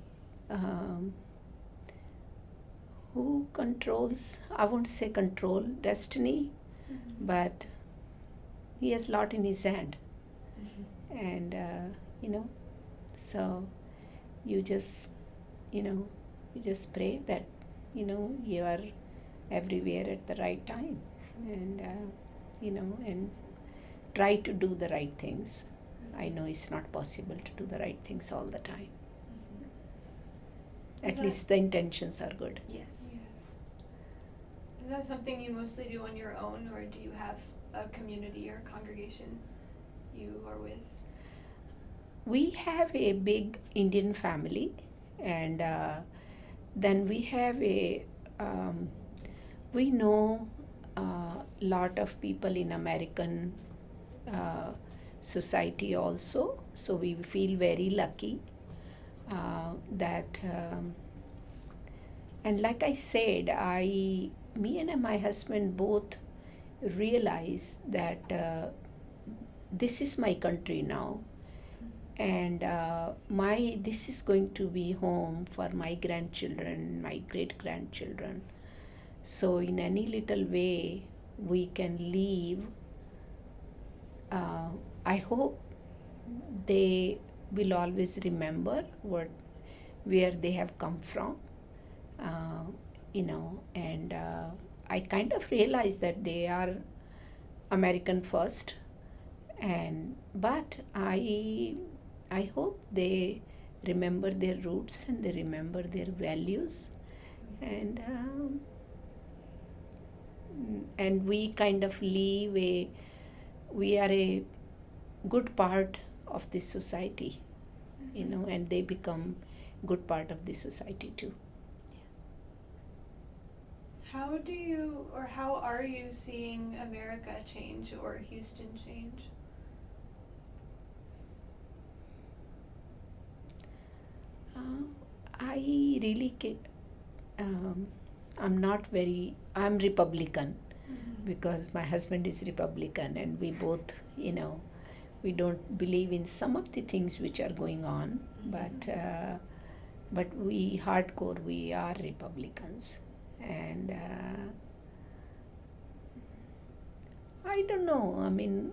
um, who controls. I won't say control destiny, but he has a lot in his hand, Mm-hmm. and so you just you know you just pray that you are everywhere at the right time, and and try to do the right things. I know it's not possible to do the right things all the time. Mm-hmm. At that- least the intentions are good. Yes. Is that something you mostly do on your own, or do you have a community or congregation you are with? We have a big Indian family, and then we have we know a lot of people in American society also, so we feel very lucky that and like I said, me and my husband both realize that this is my country now, and my this is going to be home for my grandchildren, my great grandchildren. So in any little way we can leave. I hope they will always remember where they have come from, uh, and I kind of realize that they are American first, and but I hope they remember their roots and they remember their values, and we kind of we are a good part of this society, and they become good part of this society too. How do you or how are you seeing America change or Houston change? I really I'm Republican because my husband is Republican, and we both we don't believe in some of the things which are going on, but we hardcore, we are Republicans, and I don't know. I mean,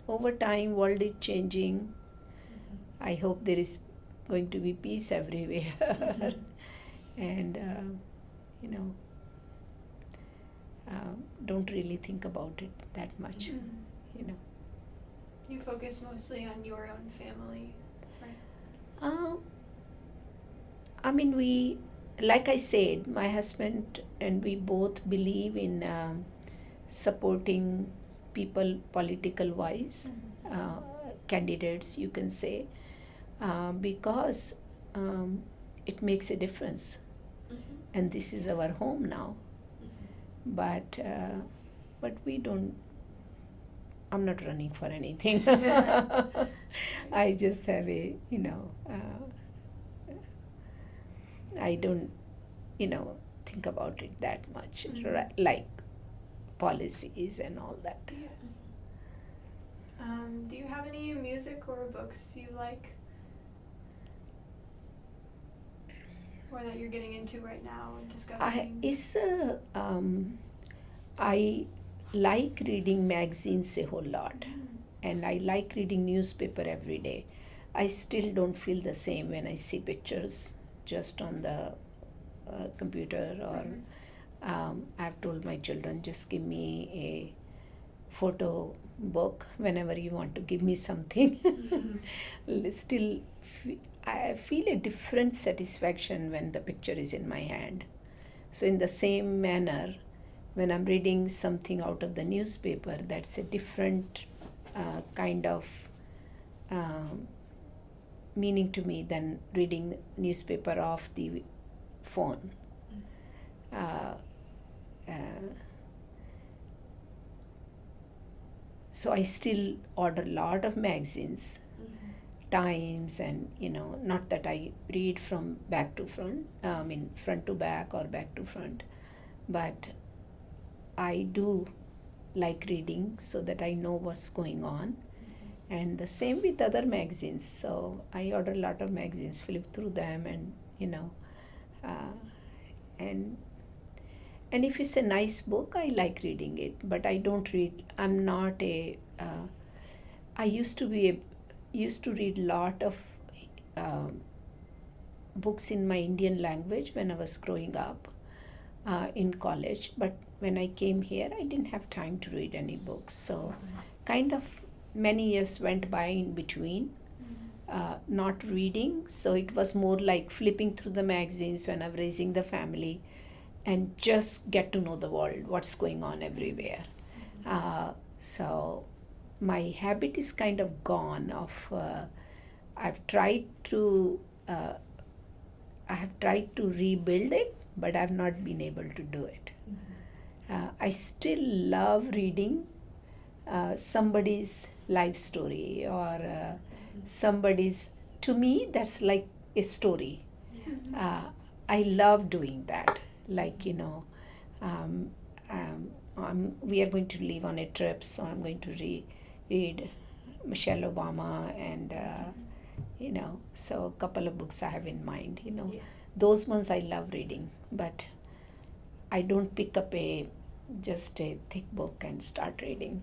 over time, world is changing. I hope there is going to be peace everywhere, and you know, don't really think about it that much. You know. You focus mostly on your own family, right? I mean, like I said, my husband and we both believe in supporting people political wise, candidates, you can say, because it makes a difference. And this is our home now. But we don't. I'm not running for anything. I just have I don't, think about it that much, like policies and all that. Do you have any music or books you like, or that you're getting into right now and discovering? I like reading magazines a whole lot, and I like reading newspaper every day. I still don't feel the same when I see pictures just on the computer, or I've told my children, just give me a photo book whenever you want to give me something. Still, I feel a different satisfaction when the picture is in my hand. So, in the same manner, when I'm reading something out of the newspaper, that's a different kind of um, meaning to me than reading newspaper off the phone. Uh, uh, so I still order a lot of magazines, Times, and not that I read from back to front, I mean front to back or back to front, but I do like reading so that I know what's going on. And the same with other magazines. So I order a lot of magazines, flip through them, and uh, and and if it's a nice book, I like reading it. But I don't read. I'm not a. I used to read lot of books in my Indian language when I was growing up in college. But when I came here, I didn't have time to read any books. So kind of many years went by in between not reading. So it was more like flipping through the magazines when I'm raising the family, and just get to know the world, what's going on everywhere. So my habit is kind of gone of I've tried to uh, I have tried to rebuild it, but I've not been able to do it. I still love reading somebody's life story, or somebody's, to me that's like a story. I love doing that, like um, we are going to leave on a trip, so I'm going to read Michelle Obama, and so a couple of books I have in mind. Those ones I love reading, but I don't pick up just a thick book and start reading.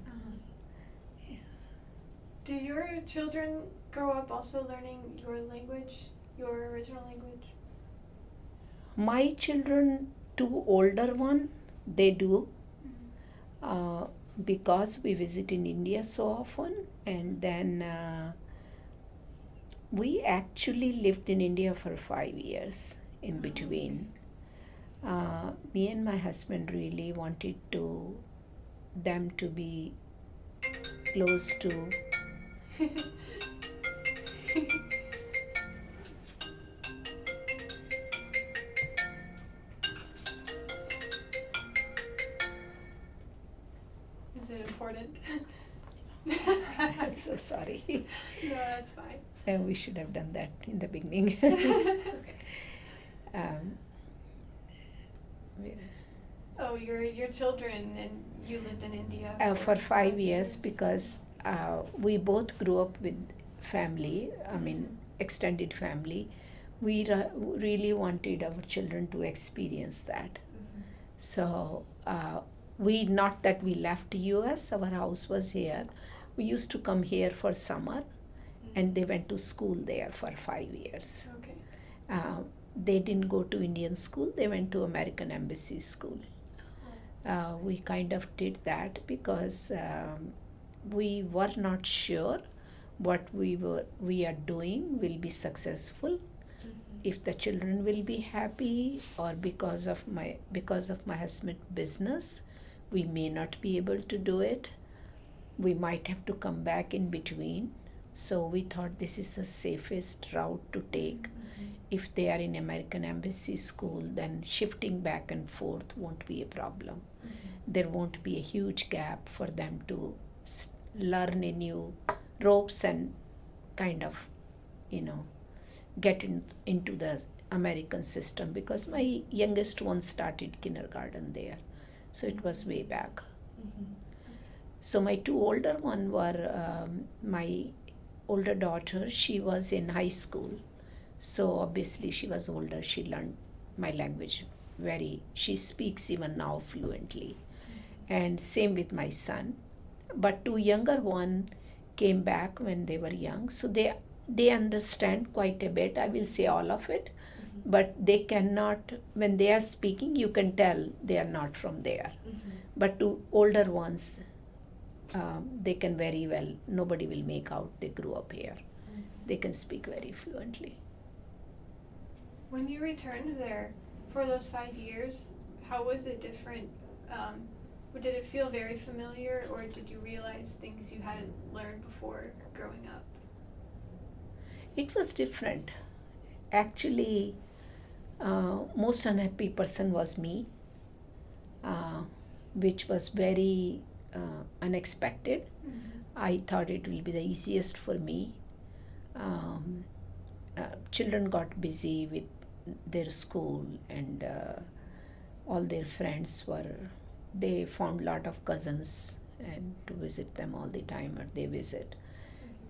Do your children grow up also learning your language, your original language? My children, two older one, they do, because we visit in India so often, and then we actually lived in India for 5 years in between. Me and my husband really wanted them to be close to. Is it important? I'm so sorry. No, that's fine. We should have done that in the beginning. It's okay. Oh, your children, and you lived in India For 5 years, because we both grew up with family, I mean extended family. We really wanted our children to experience that. So not that we left US, our house was here. We used to come here for summer, and they went to school there for 5 years. Okay. They didn't go to Indian school, they went to American Embassy school. We kind of did that because we were not sure what we are doing will be successful, if the children will be happy, or because of my husband's business we may not be able to do it. We might have to come back in between. So we thought this is the safest route to take. If they are in American Embassy school, then shifting back and forth won't be a problem. There won't be a huge gap for them to learn a new ropes and kind of get into the American system, because my youngest one started kindergarten there, so it was way back. So my two older one were my older daughter, she was in high school, so obviously she was older, she learned my language she speaks even now fluently. and same with my son. But two younger one came back when they were young, so they understand quite a bit. I will say all of it, Mm-hmm. but they cannot. When they are speaking, you can tell they are not from there. Mm-hmm. But two older ones, they can very well. Nobody will make out they grew up here. Mm-hmm. They can speak very fluently. When you returned there for those 5 years, how was it different? Did it feel very familiar, or did you realize things you hadn't learned before growing up? It was different. Actually, most unhappy person was me, which was very unexpected. I thought it will be the easiest for me. Children got busy with their school, and all their friends they found a lot of cousins and to visit them all the time, or they visit.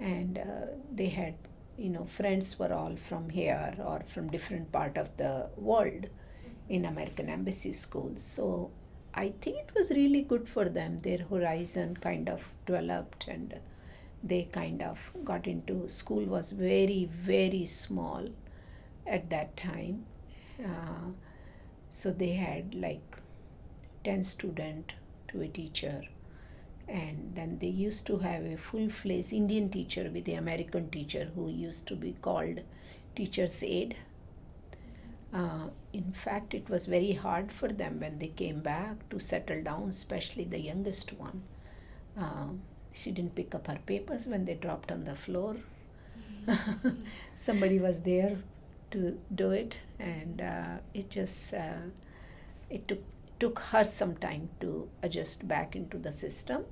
And they had, friends were all from here or from different part of the world in American Embassy schools. So I think it was really good for them. Their horizon kind of developed, and they kind of got into school. Was very, very small at that time. So they had like 10 student to a teacher, and then they used to have a full-fledged Indian teacher with the American teacher who used to be called teacher's aide. In fact, it was very hard for them when they came back to settle down, especially the youngest one. She didn't pick up her papers when they dropped on the floor. Somebody was there to do it, and it took her some time to adjust back into the system.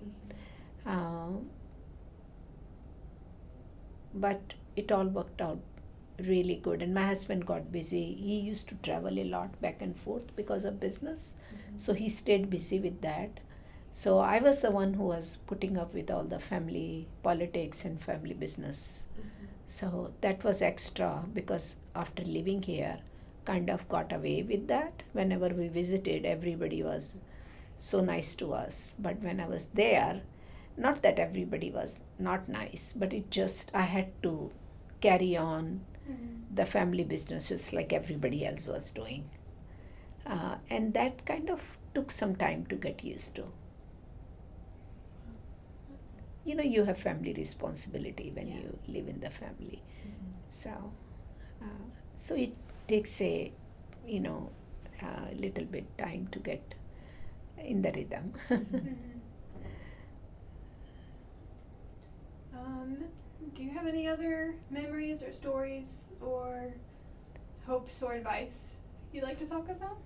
But it all worked out really good, and my husband got busy. He used to travel a lot back and forth because of business, so he stayed busy with that. So I was the one who was putting up with all the family politics and family business. So that was extra, because after living here, kind of got away with that. Whenever we visited, everybody was so nice to us. But when I was there, not that everybody was not nice, but I had to carry on the family businesses like everybody else was doing. And that kind of took some time to get used to. You have family responsibility when you live in the family. So it takes a little bit time to get in the rhythm. Do you have any other memories or stories or hopes or advice you'd like to talk about?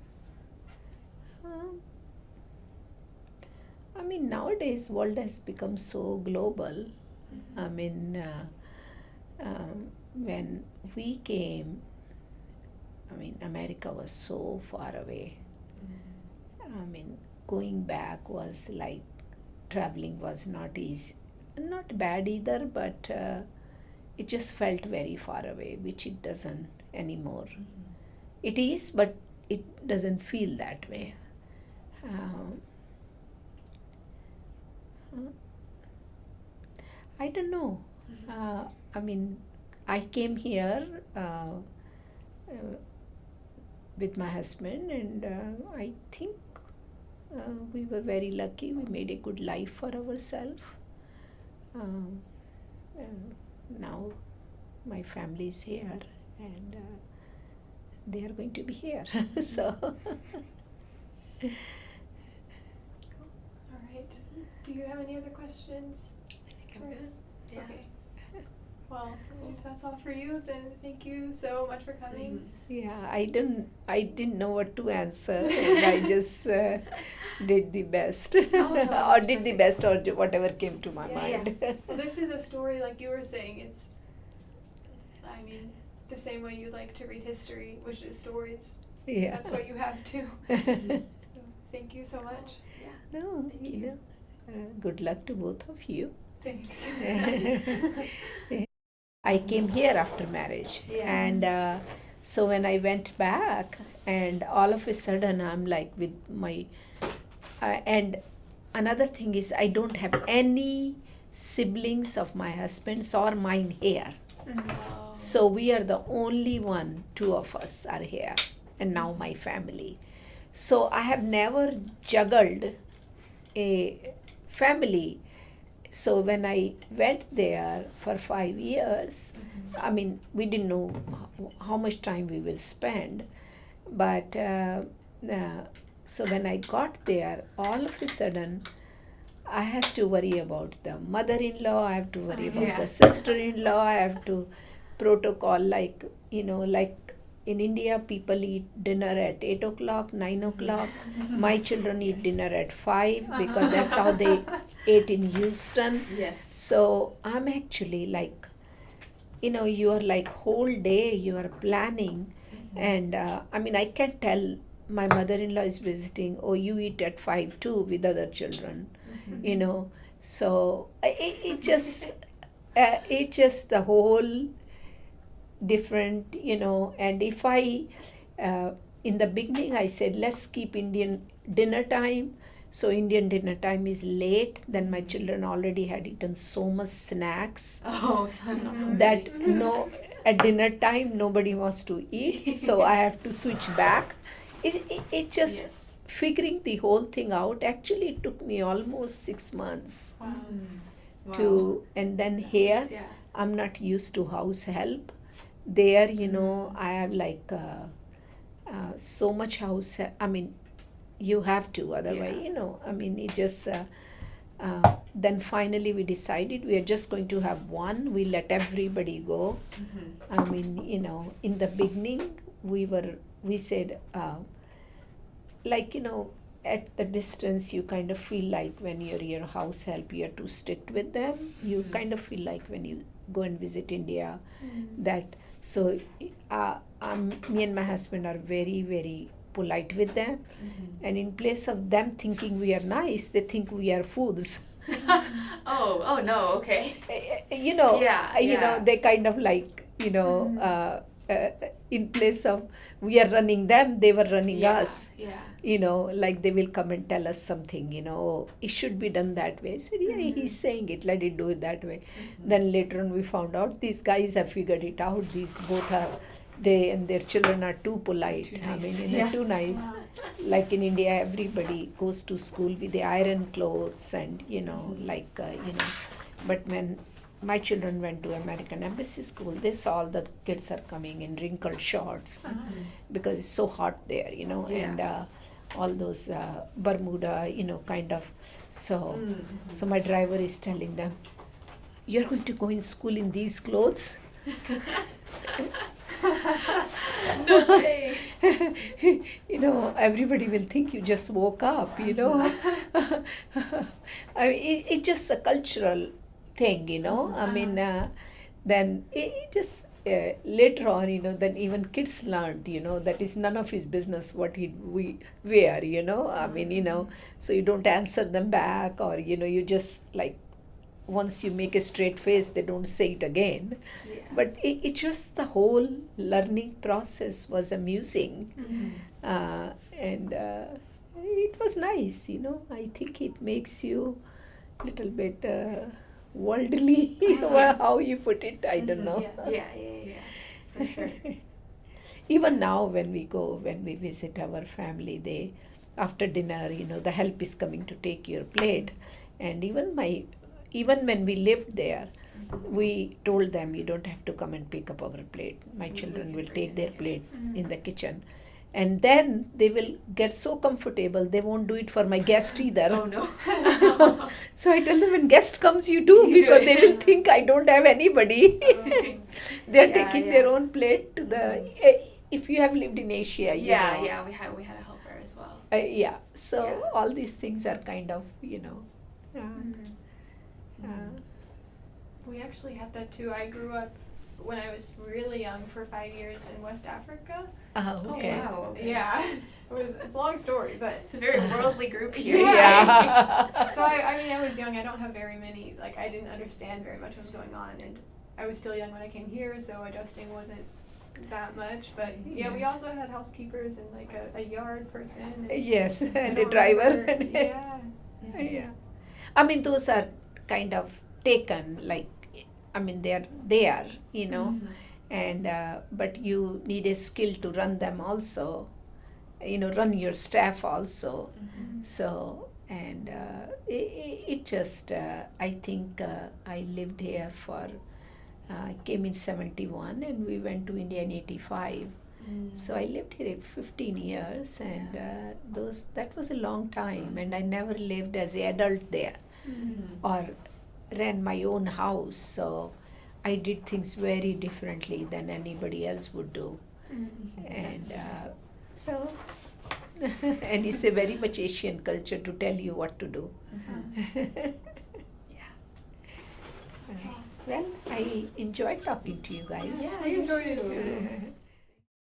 I mean, nowadays world has become so global. I mean, when we came, America was so far away. I mean, going back was like traveling was not easy. Not bad either, but it just felt very far away, which it doesn't anymore. It is, but it doesn't feel that way. I don't know. I came here with my husband, and I think we were very lucky. We made a good life for ourselves. Now my family is here, and they are going to be here. So. All right. Do you have any other questions? I think I'm good. Yeah. Okay. Well, if that's all for you, then thank you so much for coming. Yeah, I didn't know what to answer. And I just did the best, no, or that's did the perfect. best, or whatever came to my Yeah. mind. Well, this is a story, like you were saying. It's, the same way you like to read history, which is stories. Yeah. That's what you have too. So, thank you so much. Yeah. No, Thank you. good luck to both of you. Thanks. I came here after marriage, Yeah. and so when I went back, and all of a sudden I'm like with my, and another thing is I don't have any siblings of my husband's or mine here. Oh. So we are the only one, two of us are here, and now my family. So I have never juggled a family. So when I went there for 5 years, Mhm. I mean, we didn't know how much time we will spend, but so when I got there, all of a sudden, I have to worry about the mother-in-law, I have to worry about Yeah. the sister-in-law, I have to protocol like, like in India, people eat dinner at 8 o'clock, 9 o'clock. My children eat Yes. dinner at 5 because that's how they ate in Houston. Yes. So I'm actually like, you are like whole day you are planning, Mhm. and I mean I can tell my mother-in-law is visiting. Oh, you eat at 5 too with other children, Mhm. So it just the whole different, and if I in the beginning I said let's keep Indian dinner time. So Indian dinner time is late, then my children already had eaten so much snacks Oh, so I'm not Mhm. that hungry. no, at dinner time nobody wants to eat, so I have to switch back. It just Yes. figuring the whole thing out, actually it took me almost 6 months Wow. Wow. to, and then here Yeah. I'm not used to house help. There, Mm. I have like so much I mean, you have to, otherwise, Yeah. I mean, it just. Then finally we decided we are just going to have one. We let everybody go. Mhm. I mean, in the beginning we said, like, at the distance you kind of feel like when you're your house help, you're too strict with them. You Mhm. kind of feel like when you go and visit India, Mm. that, so me and my husband are very, very polite with them. Mhm. And in place of them thinking we are nice, they think we are fools. Oh no, okay. Yeah. They kind of like, Mhm. in place of we are running them, they were running Yeah. us. Yeah. Like they will come and tell us something, "Oh, it should be done that way." I said, yeah, Mhm. he's saying it, let it do it that way. Mhm. Then later on we found out these guys have figured it out. These both are, they and their children are too polite. Too I nice. mean, Yeah. too nice. Wow. Like in India, everybody goes to school with the iron clothes and, Mhm. but when my children went to American Embassy School, they saw all the kids are coming in wrinkled shorts Mhm. because it's so hot there, Yeah. and all those Bermuda, kind of. So, Mhm. so my driver is telling them, "You're going to go in school in these clothes?" No way. Everybody will think you just woke up, I mean, it's just a cultural thing, I mean, then it just later on, then even kids learned, that is none of his business what we wear, I mean, so you don't answer them back, or, you just like, once you make a straight face, they don't say it again. Yeah. But it just, the whole learning process was amusing, Mhm. and it was nice. I think it makes you little bit worldly. Well, how you put it, I don't Mhm, know. yeah. Yeah. For sure. Even now, when we visit our family, they, after dinner, the help is coming to take your plate. And even when we lived there, we told them, you don't have to come and pick up our plate. My We children can will bring take it, their yeah. plate Mhm. in the kitchen. And then they will get so comfortable, they won't do it for my guest either. Oh no. So I tell them, when guest comes, you do, You do because it. they will think I don't have anybody. Oh. They're Yeah, taking yeah. their own plate to the. Mhm. If you have lived in Asia, Yeah, we had a helper as well. Yeah. So Yeah. all these things are kind of, Mhm. uh, We actually had that too. I grew up when I was really young for 5 years in West Africa. Oh okay. wow. Okay. Yeah, it's a long story, but It's a very worldly group here. Yeah. so I mean, I was young. I don't have very many. Like, I didn't understand very much what was going on, and I was still young when I came here, so adjusting wasn't that much. But yeah, we also had housekeepers and like a yard person. And Yes, I and a don't driver. remember- yeah. Mhm. Yeah. I mean, those are kind of taken, like, I mean, they are, you know, Mhm. and but you need a skill to run them also, you know, run your staff also. Mhm. So, and it just, I think I lived here for, I came in 71 and we went to India in 85. Mm. So I lived here 15 years, and Yeah. that was a long time, and I never lived as an adult there Mhm. or ran my own house. So I did things very differently than anybody else would do, and so and it's a very much Asian culture to tell you what to do. Mhm. Yeah. Well, I enjoyed talking to you guys. Yeah, we you enjoyed it too. too.